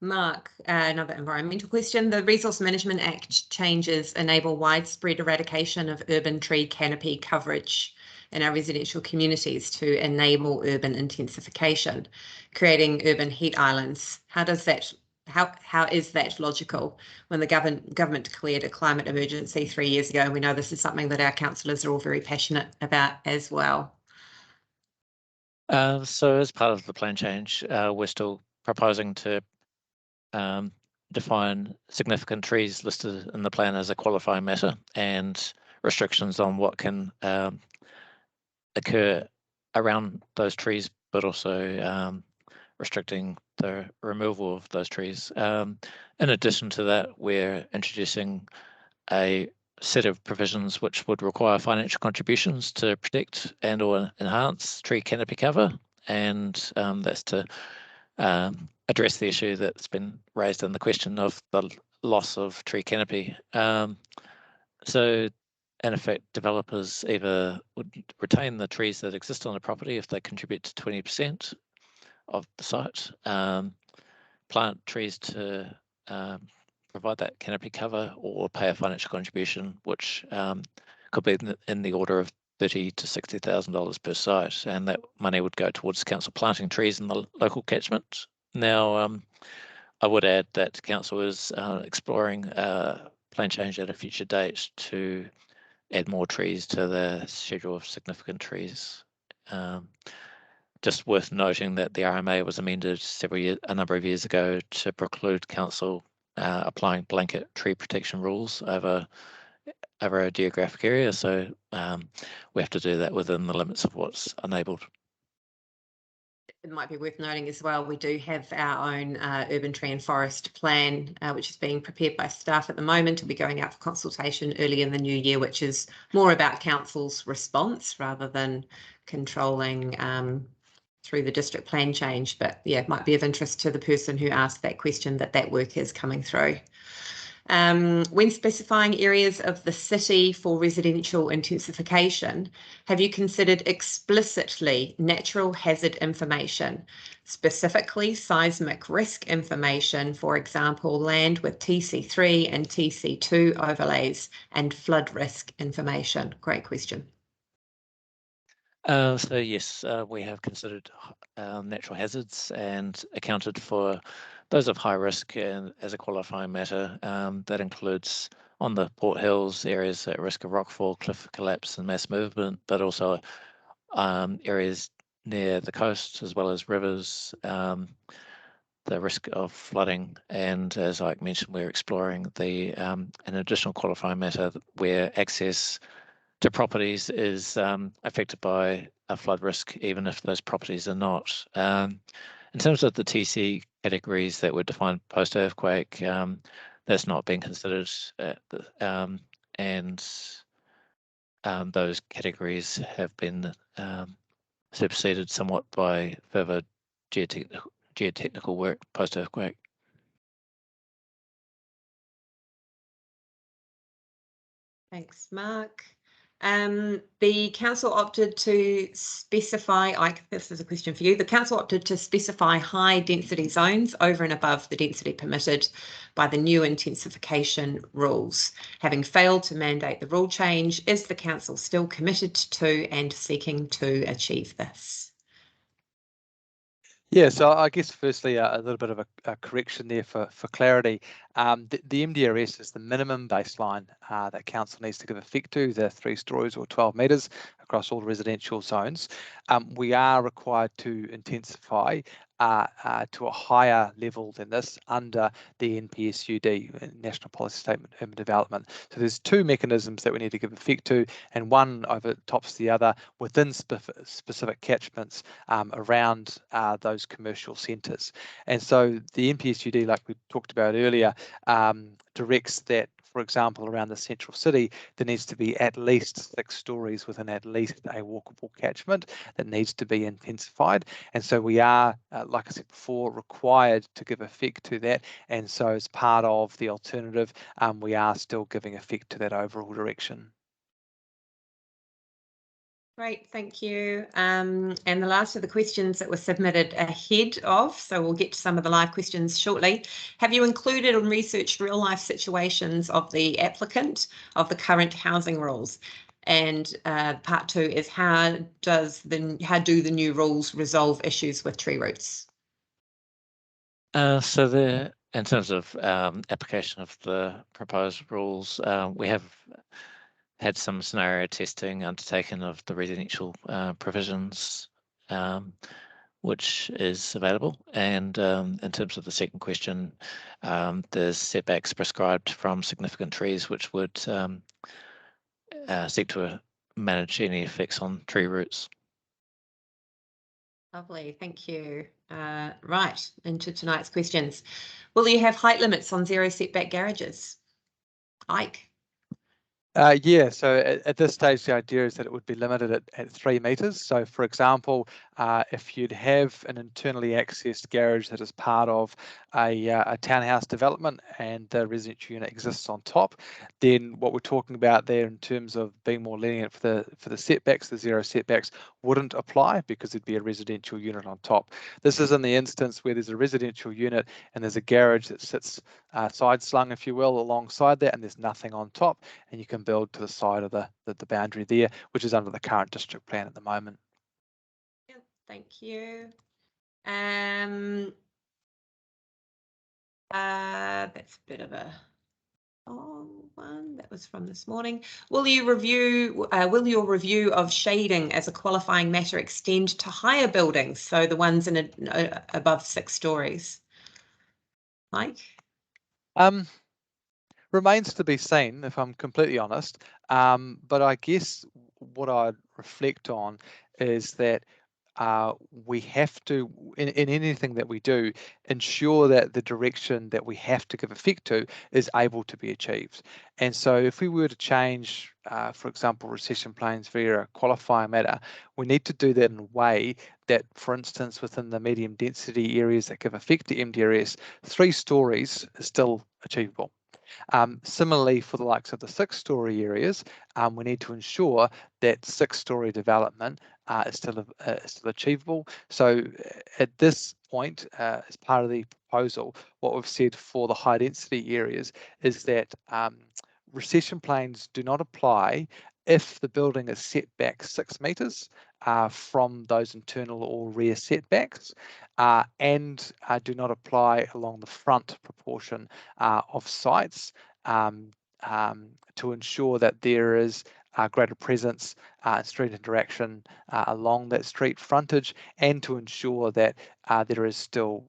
S1: Mark, another environmental question. The Resource Management Act changes enable widespread eradication of urban tree canopy coverage in our residential communities to enable urban intensification, creating urban heat islands. How is that logical when the government declared a climate emergency 3 years ago? And we know this is something that our councillors are all very passionate about as well.
S2: So as part of the plan change, we're still proposing to define significant trees listed in the plan as a qualifying matter, and restrictions on what can occur around those trees, but also restricting the removal of those trees. In addition to that, we're introducing a set of provisions which would require financial contributions to protect and or enhance tree canopy cover, and that's to address the issue that's been raised in the question of the loss of tree canopy. So in effect, developers either would retain the trees that exist on the property if they contribute to 20% of the site, plant trees to provide that canopy cover, or pay a financial contribution, which could be in the order of $30,000 to $60,000 per site, and that money would go towards council planting trees in the local catchment. Now, I would add that council is exploring plan change at a future date to add more trees to the schedule of significant trees. Just worth noting that the RMA was amended a number of years ago to preclude council applying blanket tree protection rules over a geographic area. So we have to do that within the limits of what's enabled.
S1: It might be worth noting as well, we do have our own urban tree and forest plan, which is being prepared by staff at the moment. It'll be going out for consultation early in the new year, which is more about council's response rather than controlling through the district plan change. But yeah, it might be of interest to the person who asked that question that work is coming through. When specifying areas of the city for residential intensification, have you considered explicitly natural hazard information, specifically seismic risk information, for example, land with TC3 and TC2 overlays, and flood risk information? Great question.
S2: So yes, we have considered natural hazards and accounted for those of high risk as a qualifying matter. That includes on the Port Hills areas at risk of rockfall, cliff collapse and mass movement, but also areas near the coast as well as rivers, the risk of flooding. And as I mentioned, we're exploring the an additional qualifying matter where access to properties is affected by a flood risk, even if those properties are not. In terms of the TC categories that were defined post-earthquake, that's not been considered, and those categories have been superseded somewhat by further geotechnical work post-earthquake.
S1: Thanks, Mark. The council opted to specify, this is a question for you, the council opted to specify high density zones over and above the density permitted by the new intensification rules. Having failed to mandate the rule change, is the council still committed to and seeking to achieve this?
S3: Yeah, so I guess firstly a little bit of a correction there for clarity. The MDRS is the minimum baseline that council needs to give effect to, the 3 stories or 12 metres across all residential zones. We are required to intensify to a higher level than this under the NPSUD, National Policy Statement Urban Development. So there's 2 mechanisms that we need to give effect to, and one overtops the other within specific catchments around those commercial centres. And so the NPSUD, like we talked about earlier, directs that, for example, around the central city, there needs to be at least 6 stories within at least a walkable catchment that needs to be intensified. And so we are, like I said before, required to give effect to that. And so as part of the alternative, we are still giving effect to that overall direction.
S1: Great, thank you. And the last of the questions that were submitted ahead of, so we'll get to some of the live questions shortly. Have you included and researched real life situations of the applicant of the current housing rules? And part 2 is how do the new rules resolve issues with tree roots?
S2: So in terms of application of the proposed rules, we have had some scenario testing undertaken of the residential provisions, which is available. And in terms of the second question, there's setbacks prescribed from significant trees, which would seek to manage any effects on tree roots.
S1: Lovely, thank you. Right, into tonight's questions. Will you have height limits on 0 setback garages? Ike?
S3: Yeah, so at this stage, the idea is that it would be limited at 3 metres. So, for example, if you'd have an internally accessed garage that is part of a townhouse development and the residential unit exists on top, then what we're talking about there in terms of being more lenient for the setbacks, the 0 setbacks, wouldn't apply because there'd be a residential unit on top. This is in the instance where there's a residential unit and there's a garage that sits side slung, if you will, alongside that, and there's nothing on top, and you can build to the side of the boundary there, which is under the current district plan at the moment.
S1: Yeah, thank you. That's a bit of a long one. That was from this morning. Will your review of shading as a qualifying matter extend to higher buildings, so the ones in above 6 stories? Mike?
S3: Remains to be seen, if I'm completely honest. But I guess what I'd reflect on is that we have to, in anything that we do, ensure that the direction that we have to give effect to is able to be achieved. And so if we were to change, for example, recession planes via a qualifying matter, we need to do that in a way that, for instance, within the medium density areas that give effect to MDRS, 3 stories is still achievable. Similarly, for the likes of the 6-story areas, we need to ensure that 6-story development is still achievable. So at this point, as part of the proposal, what we've said for the high density areas is that recession planes do not apply if the building is set back 6 metres from those internal or rear setbacks, and do not apply along the front proportion of sites to ensure that there is greater presence and street interaction along that street frontage, and to ensure that there is still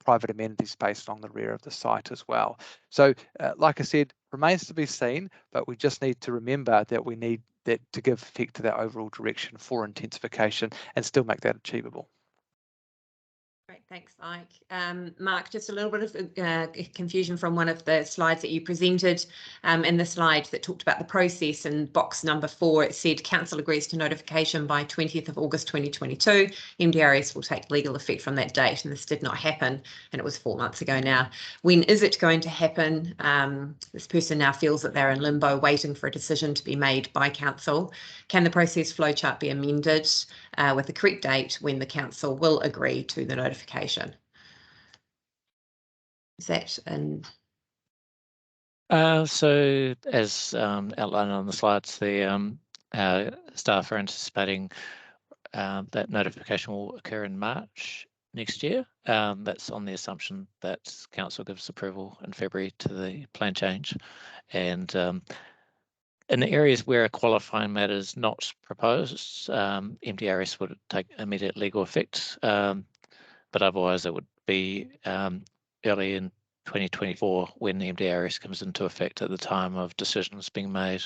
S3: private amenity space along the rear of the site as well. So like I said, remains to be seen, but we just need to remember that we need that to give effect to that overall direction for intensification and still make that achievable.
S1: Great, thanks, Ike. Mark, just a little bit of confusion from one of the slides that you presented. In the slide that talked about the process, in box number 4, it said Council agrees to notification by 20th of August 2022. MDRS will take legal effect from that date, and this did not happen, and it was 4 months ago now. When is it going to happen? This person now feels that they're in limbo, waiting for a decision to be made by Council. Can the process flowchart be amended with the correct date when the Council will agree to the notification? Is that in?
S2: So as outlined on the slides, the staff are anticipating that notification will occur in March next year. That's on the assumption that Council gives approval in February to the plan change. And in the areas where a qualifying matter is not proposed, MDRS would take immediate legal effect. But otherwise it would be early in 2024 when the MDRS comes into effect at the time of decisions being made.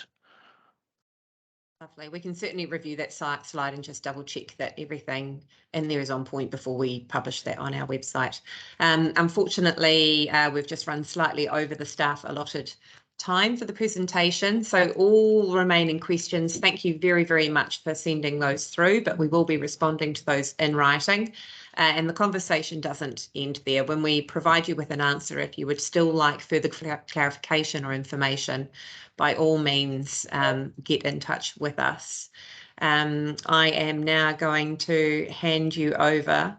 S1: Lovely. We can certainly review that slide and just double check that everything in there is on point before we publish that on our website. Unfortunately, we've just run slightly over the staff allotted time for the presentation. So all remaining questions, thank you very, very much for sending those through, but we will be responding to those in writing. And the conversation doesn't end there. When we provide you with an answer, if you would still like further clarification or information, by all means, get in touch with us. I am now going to hand you over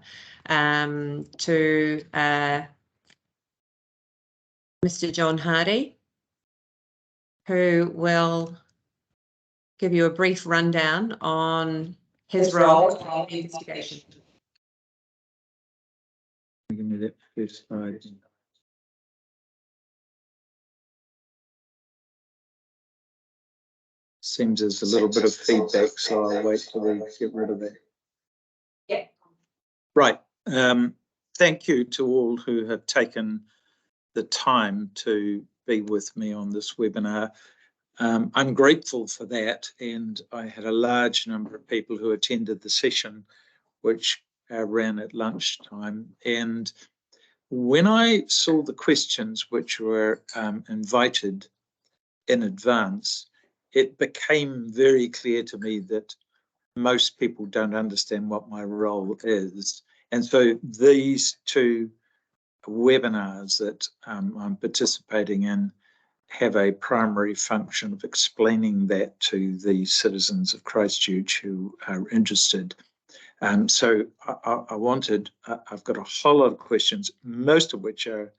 S1: to Mr. John Hardy, who will give you a brief rundown on his role in the investigation.
S4: Give me that first slide. Seems there's a little bit of feedback, so I'll wait till we get rid of that.
S1: Yeah.
S4: Right. Thank you to all who have taken the time to be with me on this webinar. I'm grateful for that, and I had a large number of people who attended the session, which ran at lunchtime. And when I saw the questions which were invited in advance, it became very clear to me that most people don't understand what my role is. And so these two webinars that I'm participating in have a primary function of explaining that to the citizens of Christchurch who are interested. So I've got a whole lot of questions, most of which are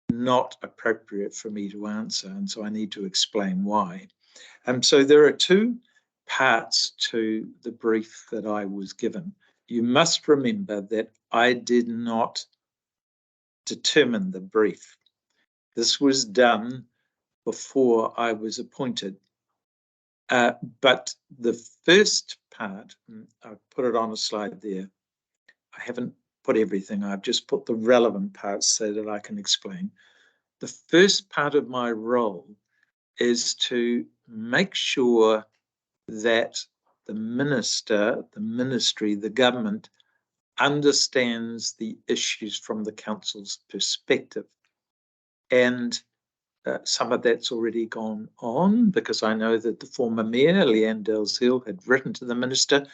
S4: not appropriate for me to answer, and so I need to explain why. So there are two parts to the brief that I was given. You must remember that I did not determine the brief. This was done before I was appointed. But the first part, I've put it on a slide there. I haven't put everything, I've just put the relevant parts so that I can explain. The first part of my role is to make sure that the minister, the ministry, the government understands the issues from the council's perspective. And some of that's already gone on, because I know that the former mayor, Leanne Dalziel, had written to the minister.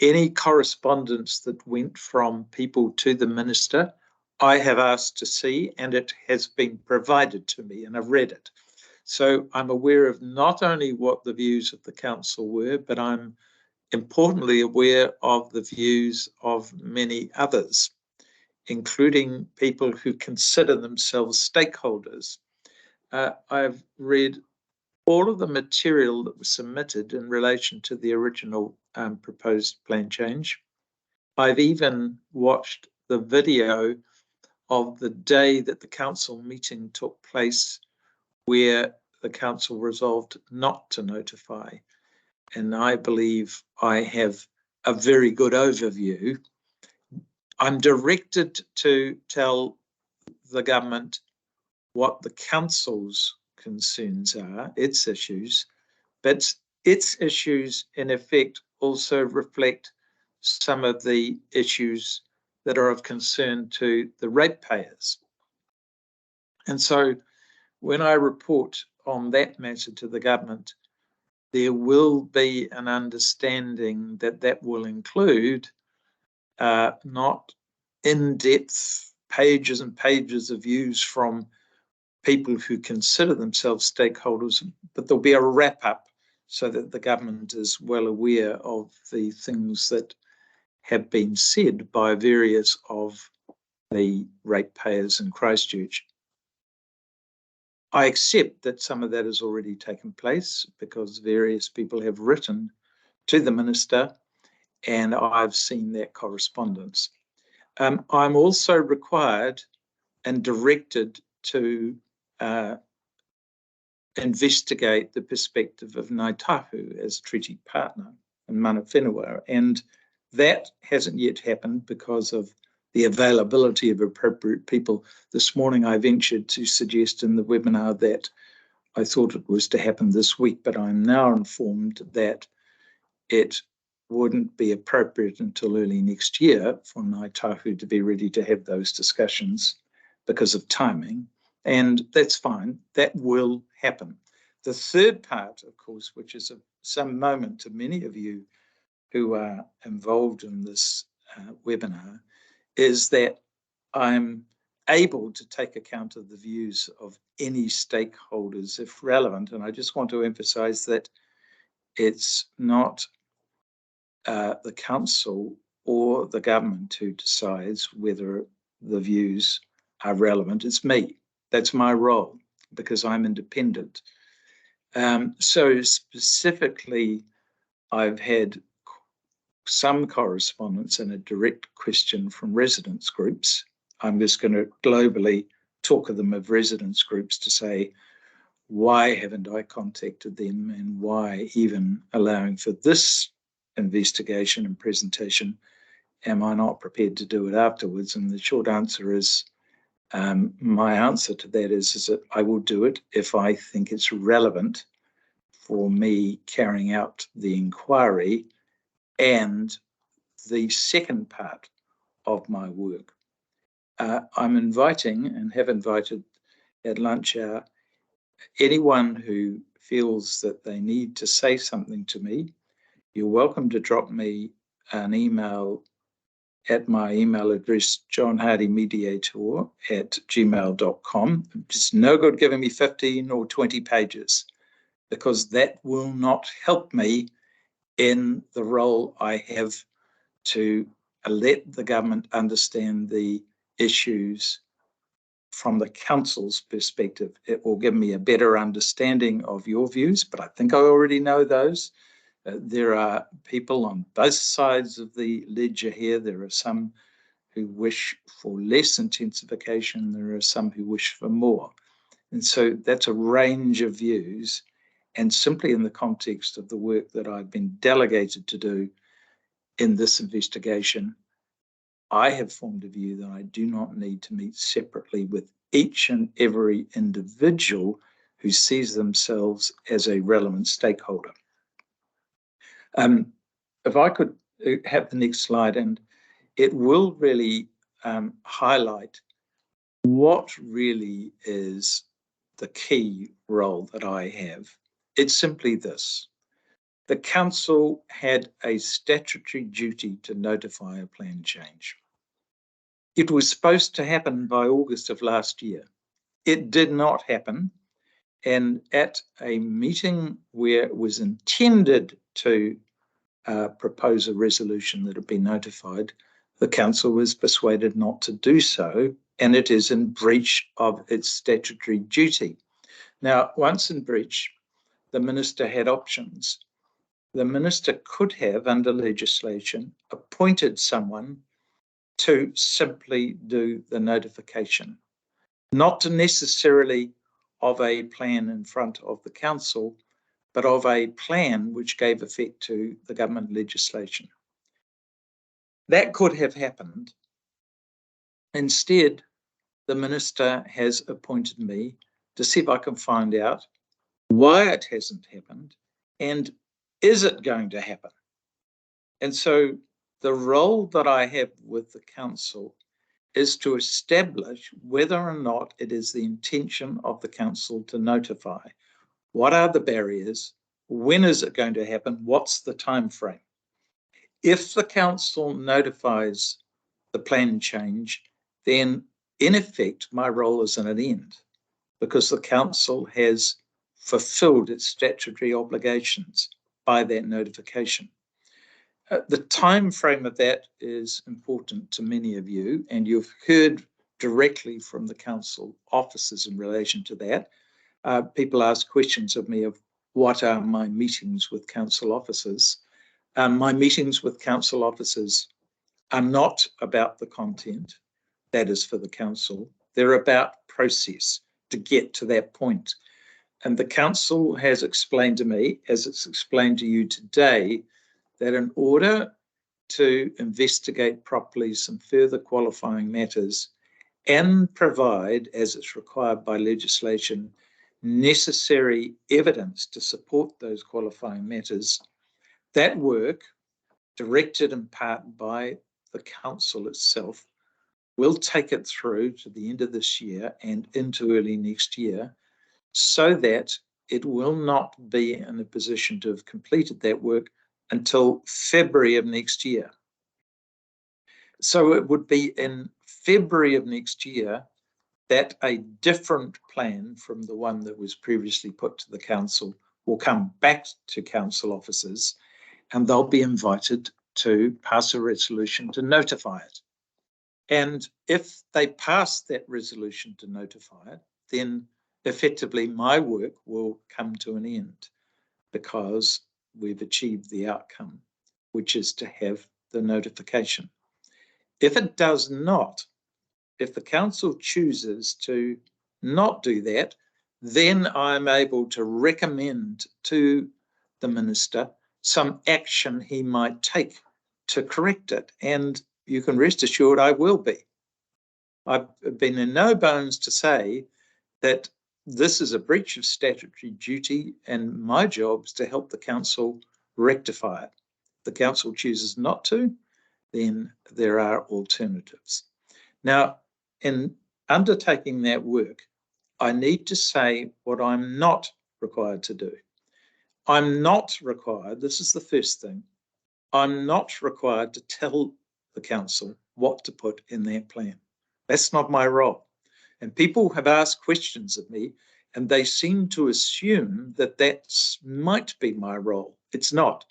S4: Any correspondence that went from people to the minister, I have asked to see, and it has been provided to me, and I've read it. So I'm aware of not only what the views of the council were, but I'm importantly aware of the views of many others, including people who consider themselves stakeholders. I've read all of the material that was submitted in relation to the original proposed plan change. I've even watched the video of the day that the council meeting took place, where the council resolved not to notify. And I believe I have a very good overview. I'm directed to tell the government what the council's concerns are, its issues, but its issues in effect also reflect some of the issues that are of concern to the ratepayers. And so when I report on that matter to the government, there will be an understanding that that will include not in-depth pages and pages of views from people who consider themselves stakeholders, but there'll be a wrap-up so that the government is well aware of the things that have been said by various of the ratepayers in Christchurch. I accept that some of that has already taken place because various people have written to the minister, and I've seen that correspondence. I'm also required and directed to investigate the perspective of Ngāi Tahu as treaty partner in mana whenua, and that hasn't yet happened because of the availability of appropriate people. This morning I ventured to suggest in the webinar that I thought it was to happen this week, but I'm now informed that it wouldn't be appropriate until early next year for Ngāi Tahu to be ready to have those discussions because of timing, and that's fine. That will happen. The third part, of course, which is of some moment to many of you who are involved in this webinar, is that I'm able to take account of the views of any stakeholders if relevant. And I just want to emphasize that it's not the council or the government who decides whether the views are relevant. It's me. That's my role because I'm independent. So specifically, I've had some correspondence and a direct question from residents groups. I'm just going to globally talk of them of residents groups to say, why haven't I contacted them and why even allowing for this investigation and presentation am I not prepared to do it afterwards? And the short answer is, my answer to that is that I will do it if I think it's relevant for me carrying out the inquiry and the second part of my work. I'm inviting and have invited at lunch hour anyone who feels that they need to say something to me. You're welcome to drop me an email at my email address, johnhardymediator@gmail.com. It's no good giving me 15 or 20 pages because that will not help me in the role I have to let the government understand the issues from the council's perspective. It will give me a better understanding of your views, but I think I already know those. There are people on both sides of the ledger here. There are some who wish for less intensification. There are some who wish for more. And so that's a range of views. And simply in the context of the work that I've been delegated to do in this investigation, I have formed a view that I do not need to meet separately with each and every individual who sees themselves as a relevant stakeholder. If I could have the next slide, and it will really highlight what really is the key role that I have. It's simply this. The council had a statutory duty to notify a plan change. It was supposed to happen by August of last year. It did not happen. And at a meeting where it was intended to propose a resolution that had been notified, the council was persuaded not to do so, and it is in breach of its statutory duty. Now, once in breach, the minister had options. The minister could have, under legislation, appointed someone to simply do the notification, not necessarily of a plan in front of the council, but of a plan which gave effect to the government legislation. That could have happened, Instead, the Minister has appointed me to see if I can find out why it hasn't happened and is it going to happen. And so the role that I have with the Council is to establish whether or not it is the intention of the Council to notify. What are the barriers? When is it going to happen? What's the time frame? If the Council notifies the plan change, then in effect, my role is at an end because the Council has fulfilled its statutory obligations by that notification. The time frame of that is important to many of you, and you've heard directly from the Council officers in relation to that. People ask questions of me of what are my meetings with Council officers. My meetings with Council officers are not about the content, that is for the Council. They're about process to get to that point. And the Council has explained to me, as it's explained to you today, that in order to investigate properly some further qualifying matters and provide, as it's required by legislation, necessary evidence to support those qualifying matters, that work, directed in part by the Council itself, will take it through to the end of this year and into early next year, so that it will not be in a position to have completed that work until February of next year. So it would be in February of next year that a different plan from the one that was previously put to the Council will come back to Council officers, and they'll be invited to pass a resolution to notify it. And if they pass that resolution to notify it, then effectively my work will come to an end because we've achieved the outcome, which is to have the notification. If it does not, if the Council chooses to not do that, then I'm able to recommend to the Minister some action he might take to correct it. And you can rest assured I will be. I've been in no bones to say that this is a breach of statutory duty and my job is to help the Council rectify it. If the Council chooses not to, then there are alternatives. Now, in undertaking that work, I need to say what I'm not required to do. I'm not required, this is the first thing, I'm not required to tell the Council what to put in their plan. That's not my role. And people have asked questions of me and they seem to assume that that might be my role. It's not.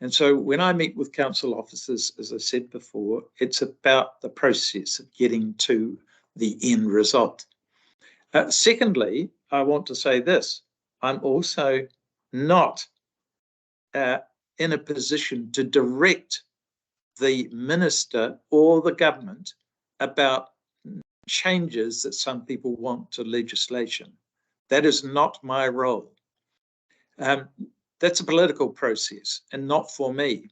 S4: And so when I meet with Council officers, as I said before, it's about the process of getting to the end result. Secondly, I want to say this. I'm also not in a position to direct the Minister or the government about changes that some people want to legislation. That is not my role. That's a political process and not for me.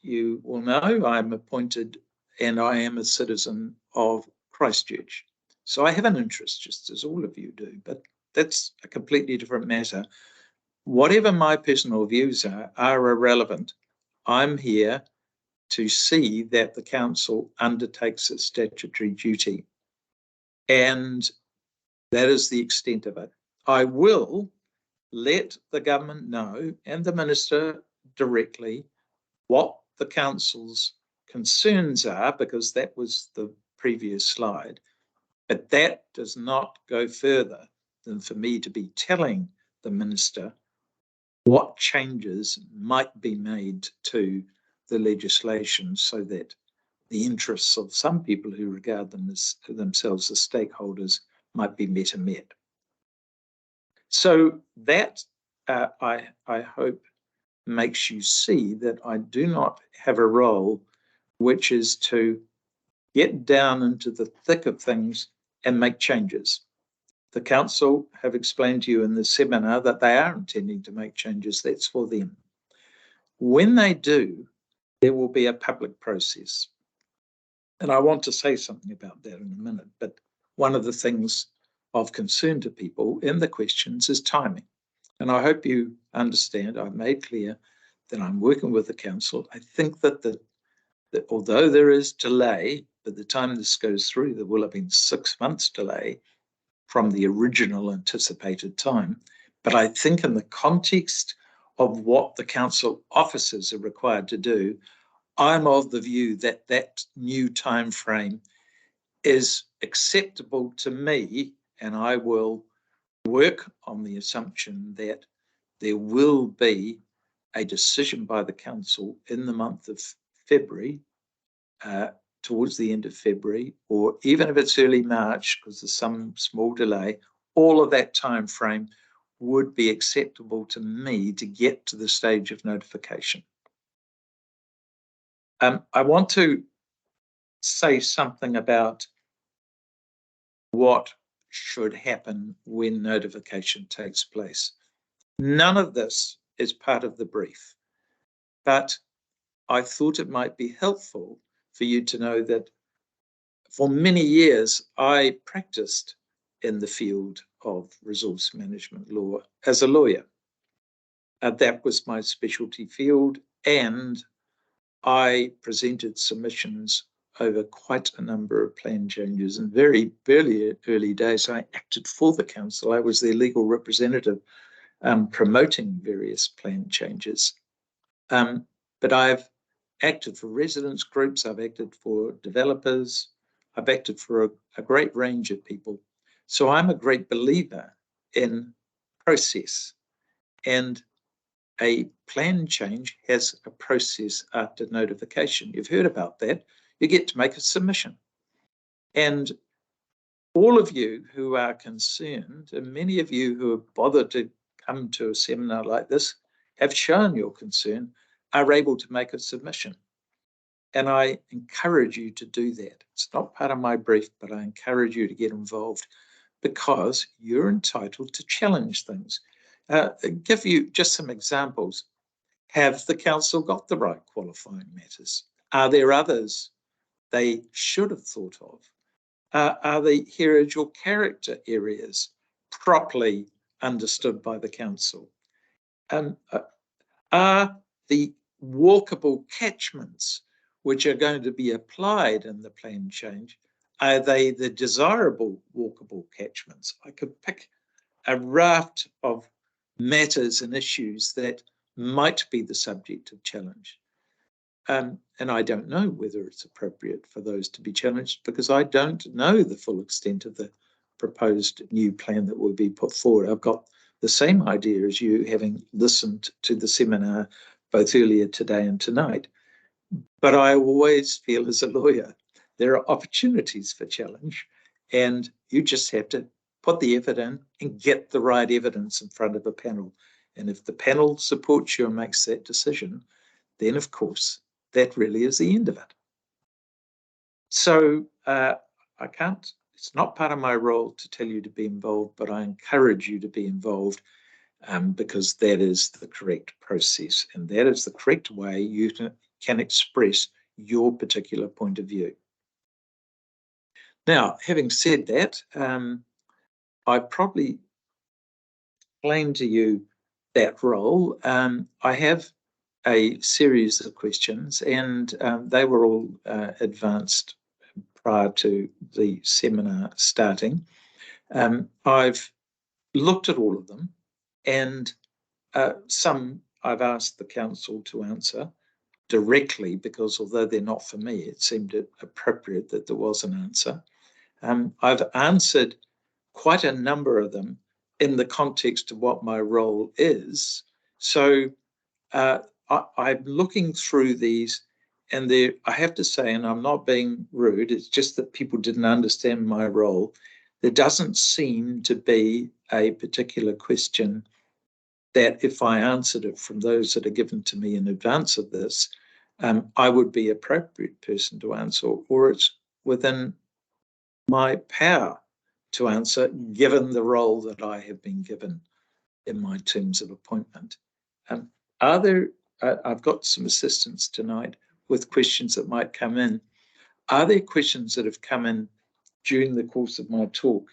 S4: You will know I'm appointed and I am a citizen of Christchurch. So I have an interest, just as all of you do, but that's a completely different matter. Whatever my personal views are irrelevant. I'm here to see that the Council undertakes its statutory duty. And that is the extent of it. I will let the government know and the Minister directly what the Council's concerns are, because that was the previous slide. But that does not go further than for me to be telling the Minister what changes might be made to the legislation so that the interests of some people who regard themselves as stakeholders might be met. So that, I hope, makes you see that I do not have a role which is to get down into the thick of things and make changes. The Council have explained to you in this seminar that they are intending to make changes. That's for them. When they do, there will be a public process. And I want to say something about that in a minute, but one of the things of concern to people in the questions is timing. And I hope you understand, I've made clear that I'm working with the council. I think that although there is delay, by the time this goes through, there will have been 6 months delay from the original anticipated time. But I think in the context of what the council officers are required to do, I'm of the view that that new time frame is acceptable to me, and I will work on the assumption that there will be a decision by the council in the month of February, towards the end of February, or even if it's early March, because there's some small delay, all of that time frame would be acceptable to me to get to the stage of notification. I want to say something about what should happen when notification takes place. None of this is part of the brief, but I thought it might be helpful for you to know that for many years I practiced in the field of resource management law as a lawyer. That was my specialty field, and I presented submissions over quite a number of plan changes. In very early days, I acted for the council. I was their legal representative, promoting various plan changes. But I've acted for residents groups, I've acted for developers, I've acted for a great range of people. So I'm a great believer in process, and a plan change has a process after notification. You've heard about that. You get to make a submission. And all of you who are concerned, and many of you who have bothered to come to a seminar like this, have shown your concern, are able to make a submission. And I encourage you to do that. It's not part of my brief, but I encourage you to get involved because you're entitled to challenge things. Give you just some examples. Have the council got the right qualifying matters? Are there others they should have thought of? Are the heritage or character areas properly understood by the council? Are the walkable catchments which are going to be applied in the plan change, are they the desirable walkable catchments? I could pick a raft of matters and issues that might be the subject of challenge. And I don't know whether it's appropriate for those to be challenged because I don't know the full extent of the proposed new plan that will be put forward. I've got the same idea as you, having listened to the seminar both earlier today and tonight. But I always feel as a lawyer, there are opportunities for challenge, and you just have to put the effort in and get the right evidence in front of a panel. And if the panel supports you and makes that decision, then of course, that really is the end of it. So I can't, it's not part of my role to tell you to be involved, but I encourage you to be involved because that is the correct process and that is the correct way you can express your particular point of view. Now, having said that, I probably explained to you that role. I have a series of questions and they were all advanced prior to the seminar starting. I've looked at all of them and some I've asked the council to answer directly because although they're not for me, it seemed appropriate that there was an answer. I've answered quite a number of them in the context of what my role is. So I'm looking through these and I have to say, and I'm not being rude, it's just that people didn't understand my role. There doesn't seem to be a particular question that if I answered it from those that are given to me in advance of this, I would be an appropriate person to answer, or it's within my power to answer, given the role that I have been given in my terms of appointment. I've got some assistance tonight with questions that might come in. Are there questions that have come in during the course of my talk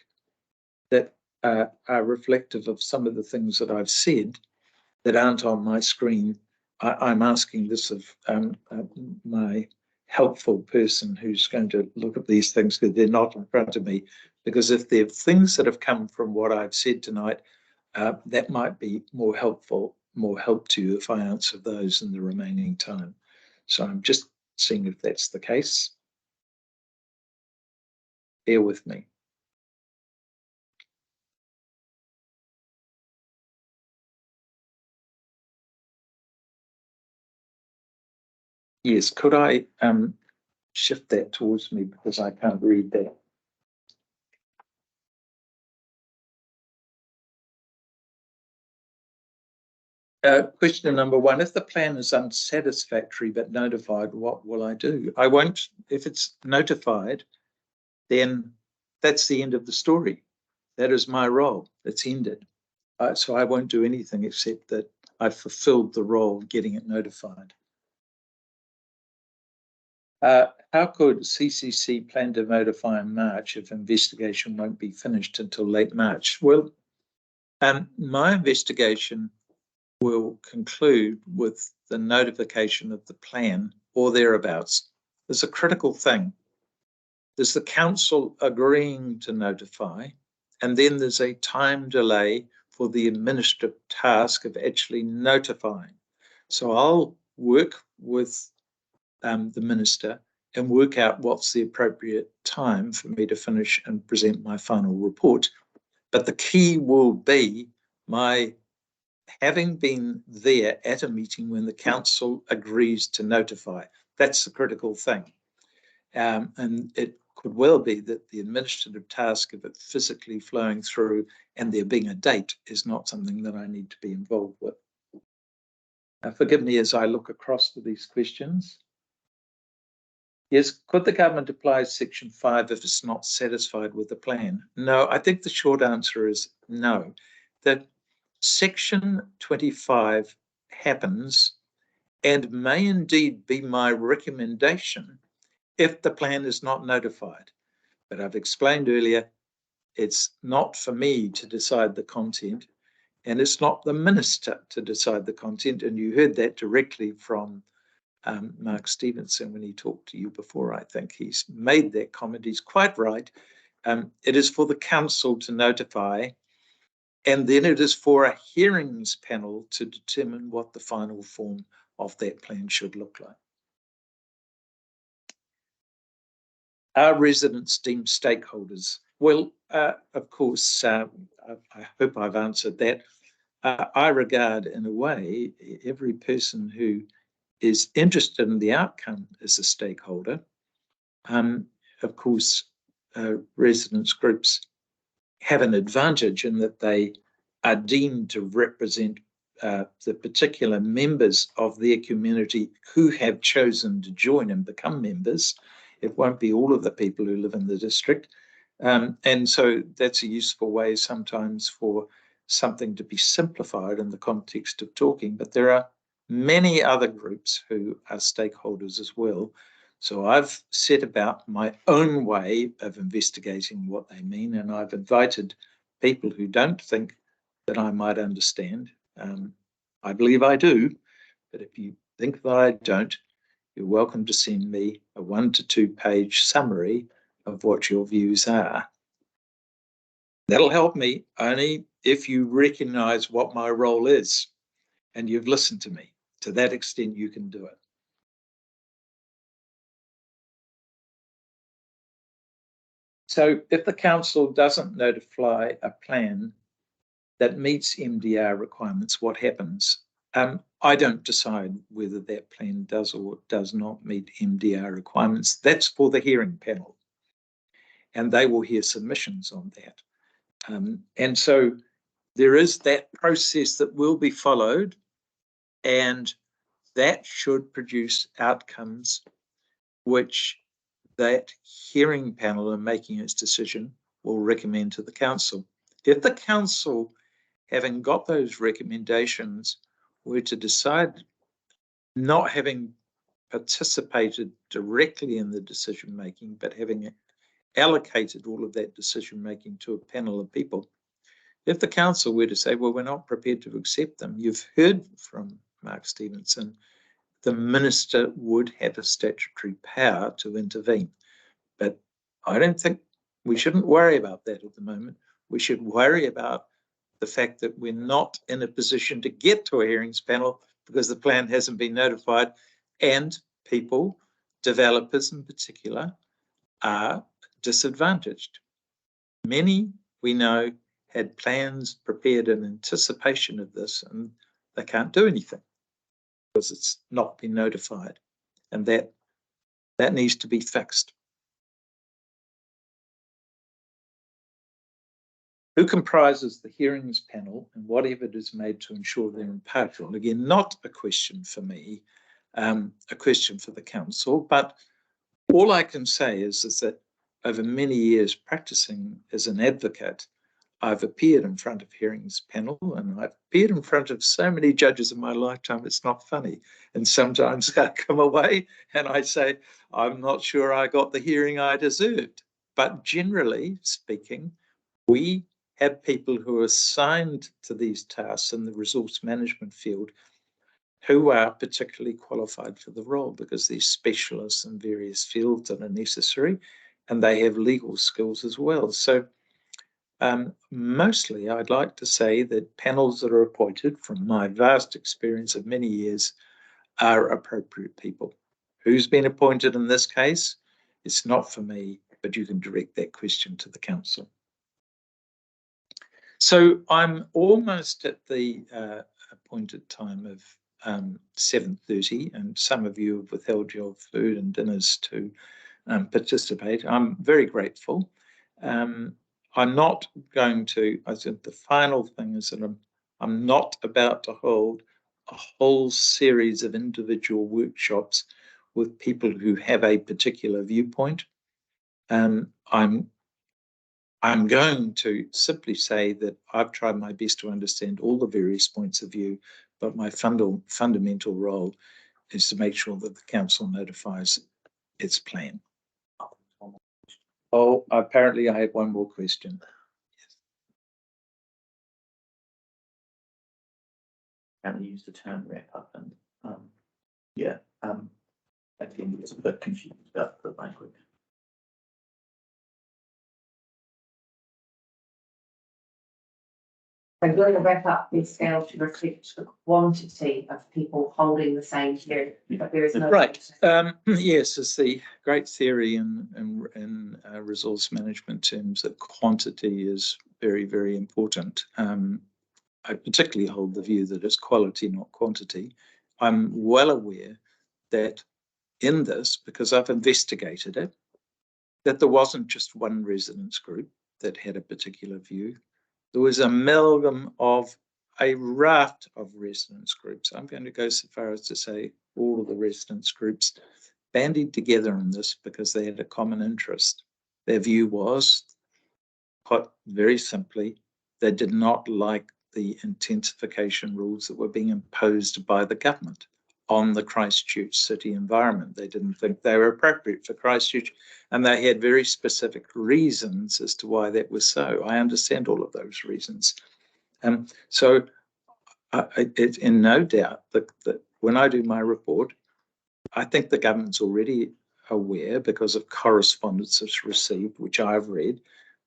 S4: that are reflective of some of the things that I've said that aren't on my screen? I'm asking this of my helpful person who's going to look at these things, because they're not in front of me. Because if there are things that have come from what I've said tonight, that might be more help to you if I answer those in the remaining time. So I'm just seeing if that's the case. Bear with me. Yes, could I shift that towards me, because I can't read that. Question number 1, if the plan is unsatisfactory but notified, what will I do? I won't. If it's notified, then that's the end of the story. That is my role. It's ended. So I won't do anything except that I've fulfilled the role of getting it notified. How could CCC plan to notify in March if investigation won't be finished until late March? Well, my investigation will conclude with the notification of the plan or thereabouts. There's a critical thing. There's the council agreeing to notify, and then there's a time delay for the administrative task of actually notifying. So I'll work with the minister and work out what's the appropriate time for me to finish and present my final report. But the key will be my having been there at a meeting when the council agrees to notify. That's the critical thing. And it could well be that the administrative task of it physically flowing through and there being a date is not something that I need to be involved with. Forgive me as I look across to these questions. Yes, could the government apply Section 5 if it's not satisfied with the plan? No, I think the short answer is no. That Section 25 happens and may indeed be my recommendation if the plan is not notified. But I've explained earlier, it's not for me to decide the content, and it's not the minister to decide the content. And you heard that directly from Mark Stevenson when he talked to you before. I think he's made that comment. He's quite right. It is for the council to notify, and then it is for a hearings panel to determine what the final form of that plan should look like. Are residents deemed stakeholders? Well, of course, I hope I've answered that. I regard, in a way, every person who is interested in the outcome as a stakeholder. Of course, residents groups have an advantage in that they are deemed to represent the particular members of their community who have chosen to join and become members. It won't be all of the people who live in the district. And so that's a useful way sometimes for something to be simplified in the context of talking. But there are many other groups who are stakeholders as well. So I've set about my own way of investigating what they mean, and I've invited people who don't think that I might understand. I believe I do, but if you think that I don't, you're welcome to send me a 1 to 2 page summary of what your views are. That'll help me only if you recognise what my role is and you've listened to me. To that extent, you can do it. So if the council doesn't notify a plan that meets MDR requirements, what happens? I don't decide whether that plan does or does not meet MDR requirements. That's for the hearing panel, and they will hear submissions on that. And so there is that process that will be followed, and that should produce outcomes which that hearing panel, in making its decision, will recommend to the council. If the council, having got those recommendations, were to decide, not having participated directly in the decision making, but having allocated all of that decision making to a panel of people, if the council were to say, well, we're not prepared to accept them, you've heard from Mark Stevenson, the minister would have a statutory power to intervene. But I don't think we shouldn't worry about that at the moment. We should worry about the fact that we're not in a position to get to a hearings panel because the plan hasn't been notified, and people, developers in particular, are disadvantaged. Many, we know, had plans prepared in anticipation of this, and they can't do anything because it's not been notified, and that needs to be fixed. Who comprises the hearings panel and what effort is made to ensure they're impartial? Again, not a question for me, a question for the council, but all I can say is that over many years practicing as an advocate, I've appeared in front of hearings panel, and I've appeared in front of so many judges in my lifetime, it's not funny. And sometimes I come away and I say, I'm not sure I got the hearing I deserved. But generally speaking, we have people who are assigned to these tasks in the resource management field who are particularly qualified for the role because they're specialists in various fields that are necessary, and they have legal skills as well. So mostly I'd like to say that panels that are appointed, from my vast experience of many years, are appropriate people. Who's been appointed in this case? It's not for me, but you can direct that question to the council. So I'm almost at the appointed time of 7:30, and some of you have withheld your food and dinners to participate. I'm very grateful. I'm not going to, I think the final thing is that I'm not about to hold a whole series of individual workshops with people who have a particular viewpoint. I'm going to simply say that I've tried my best to understand all the various points of view, but my fundamental role is to make sure that the council notifies its plan. Oh, apparently I have one more question.
S5: Can we use the term wrap up? And I think it's a bit confused about the language.
S6: So will the wrap up be scaled to reflect the quantity of people holding the same hearing? But there is no
S4: right. Yes, it's the great theory in resource management terms that quantity is very, very important. I particularly hold the view that it's quality, not quantity. I'm well aware that in this, because I've investigated it, that there wasn't just one residents group that had a particular view. There was an amalgam of a raft of residents groups. I'm going to go so far as to say all of the residents groups bandied together on this because they had a common interest. Their view was, put very simply, they did not like the intensification rules that were being imposed by the government on the Christchurch city environment. They didn't think they were appropriate for Christchurch, and they had very specific reasons as to why that was so. I understand all of those reasons. So it's in no doubt that when I do my report, I think the government's already aware, because of correspondence it's received, which I've read,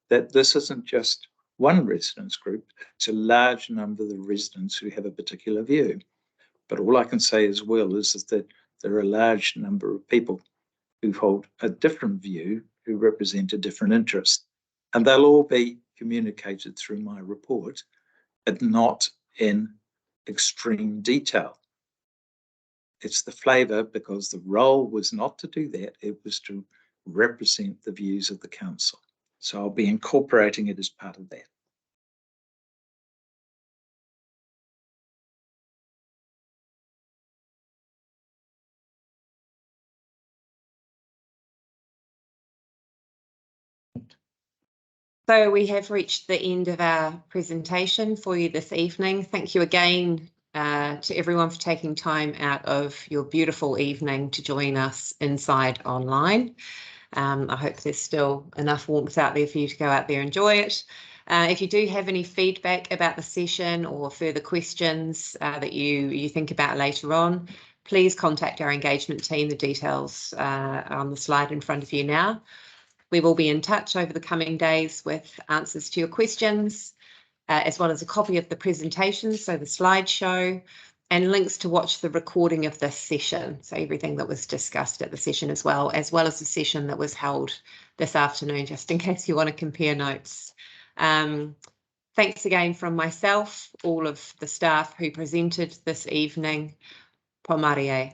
S4: that this isn't just one residents group, it's a large number of the residents who have a particular view. But all I can say as well is that there are a large number of people who hold a different view, who represent a different interest. And they'll all be communicated through my report, but not in extreme detail. It's the flavour, because the role was not to do that, it was to represent the views of the council. So I'll be incorporating it as part of that.
S1: So we have reached the end of our presentation for you this evening. Thank you again to everyone for taking time out of your beautiful evening to join us inside online. I hope there's still enough warmth out there for you to go out there and enjoy it. If you do have any feedback about the session or further questions that you think about later on, please contact our engagement team. The details are on the slide in front of you now. We will be in touch over the coming days with answers to your questions, as well as a copy of the presentation, so the slideshow, and links to watch the recording of this session, so everything that was discussed at the session as well as the session that was held this afternoon, just in case you want to compare notes. Thanks again from myself, all of the staff who presented this evening. Pomarie.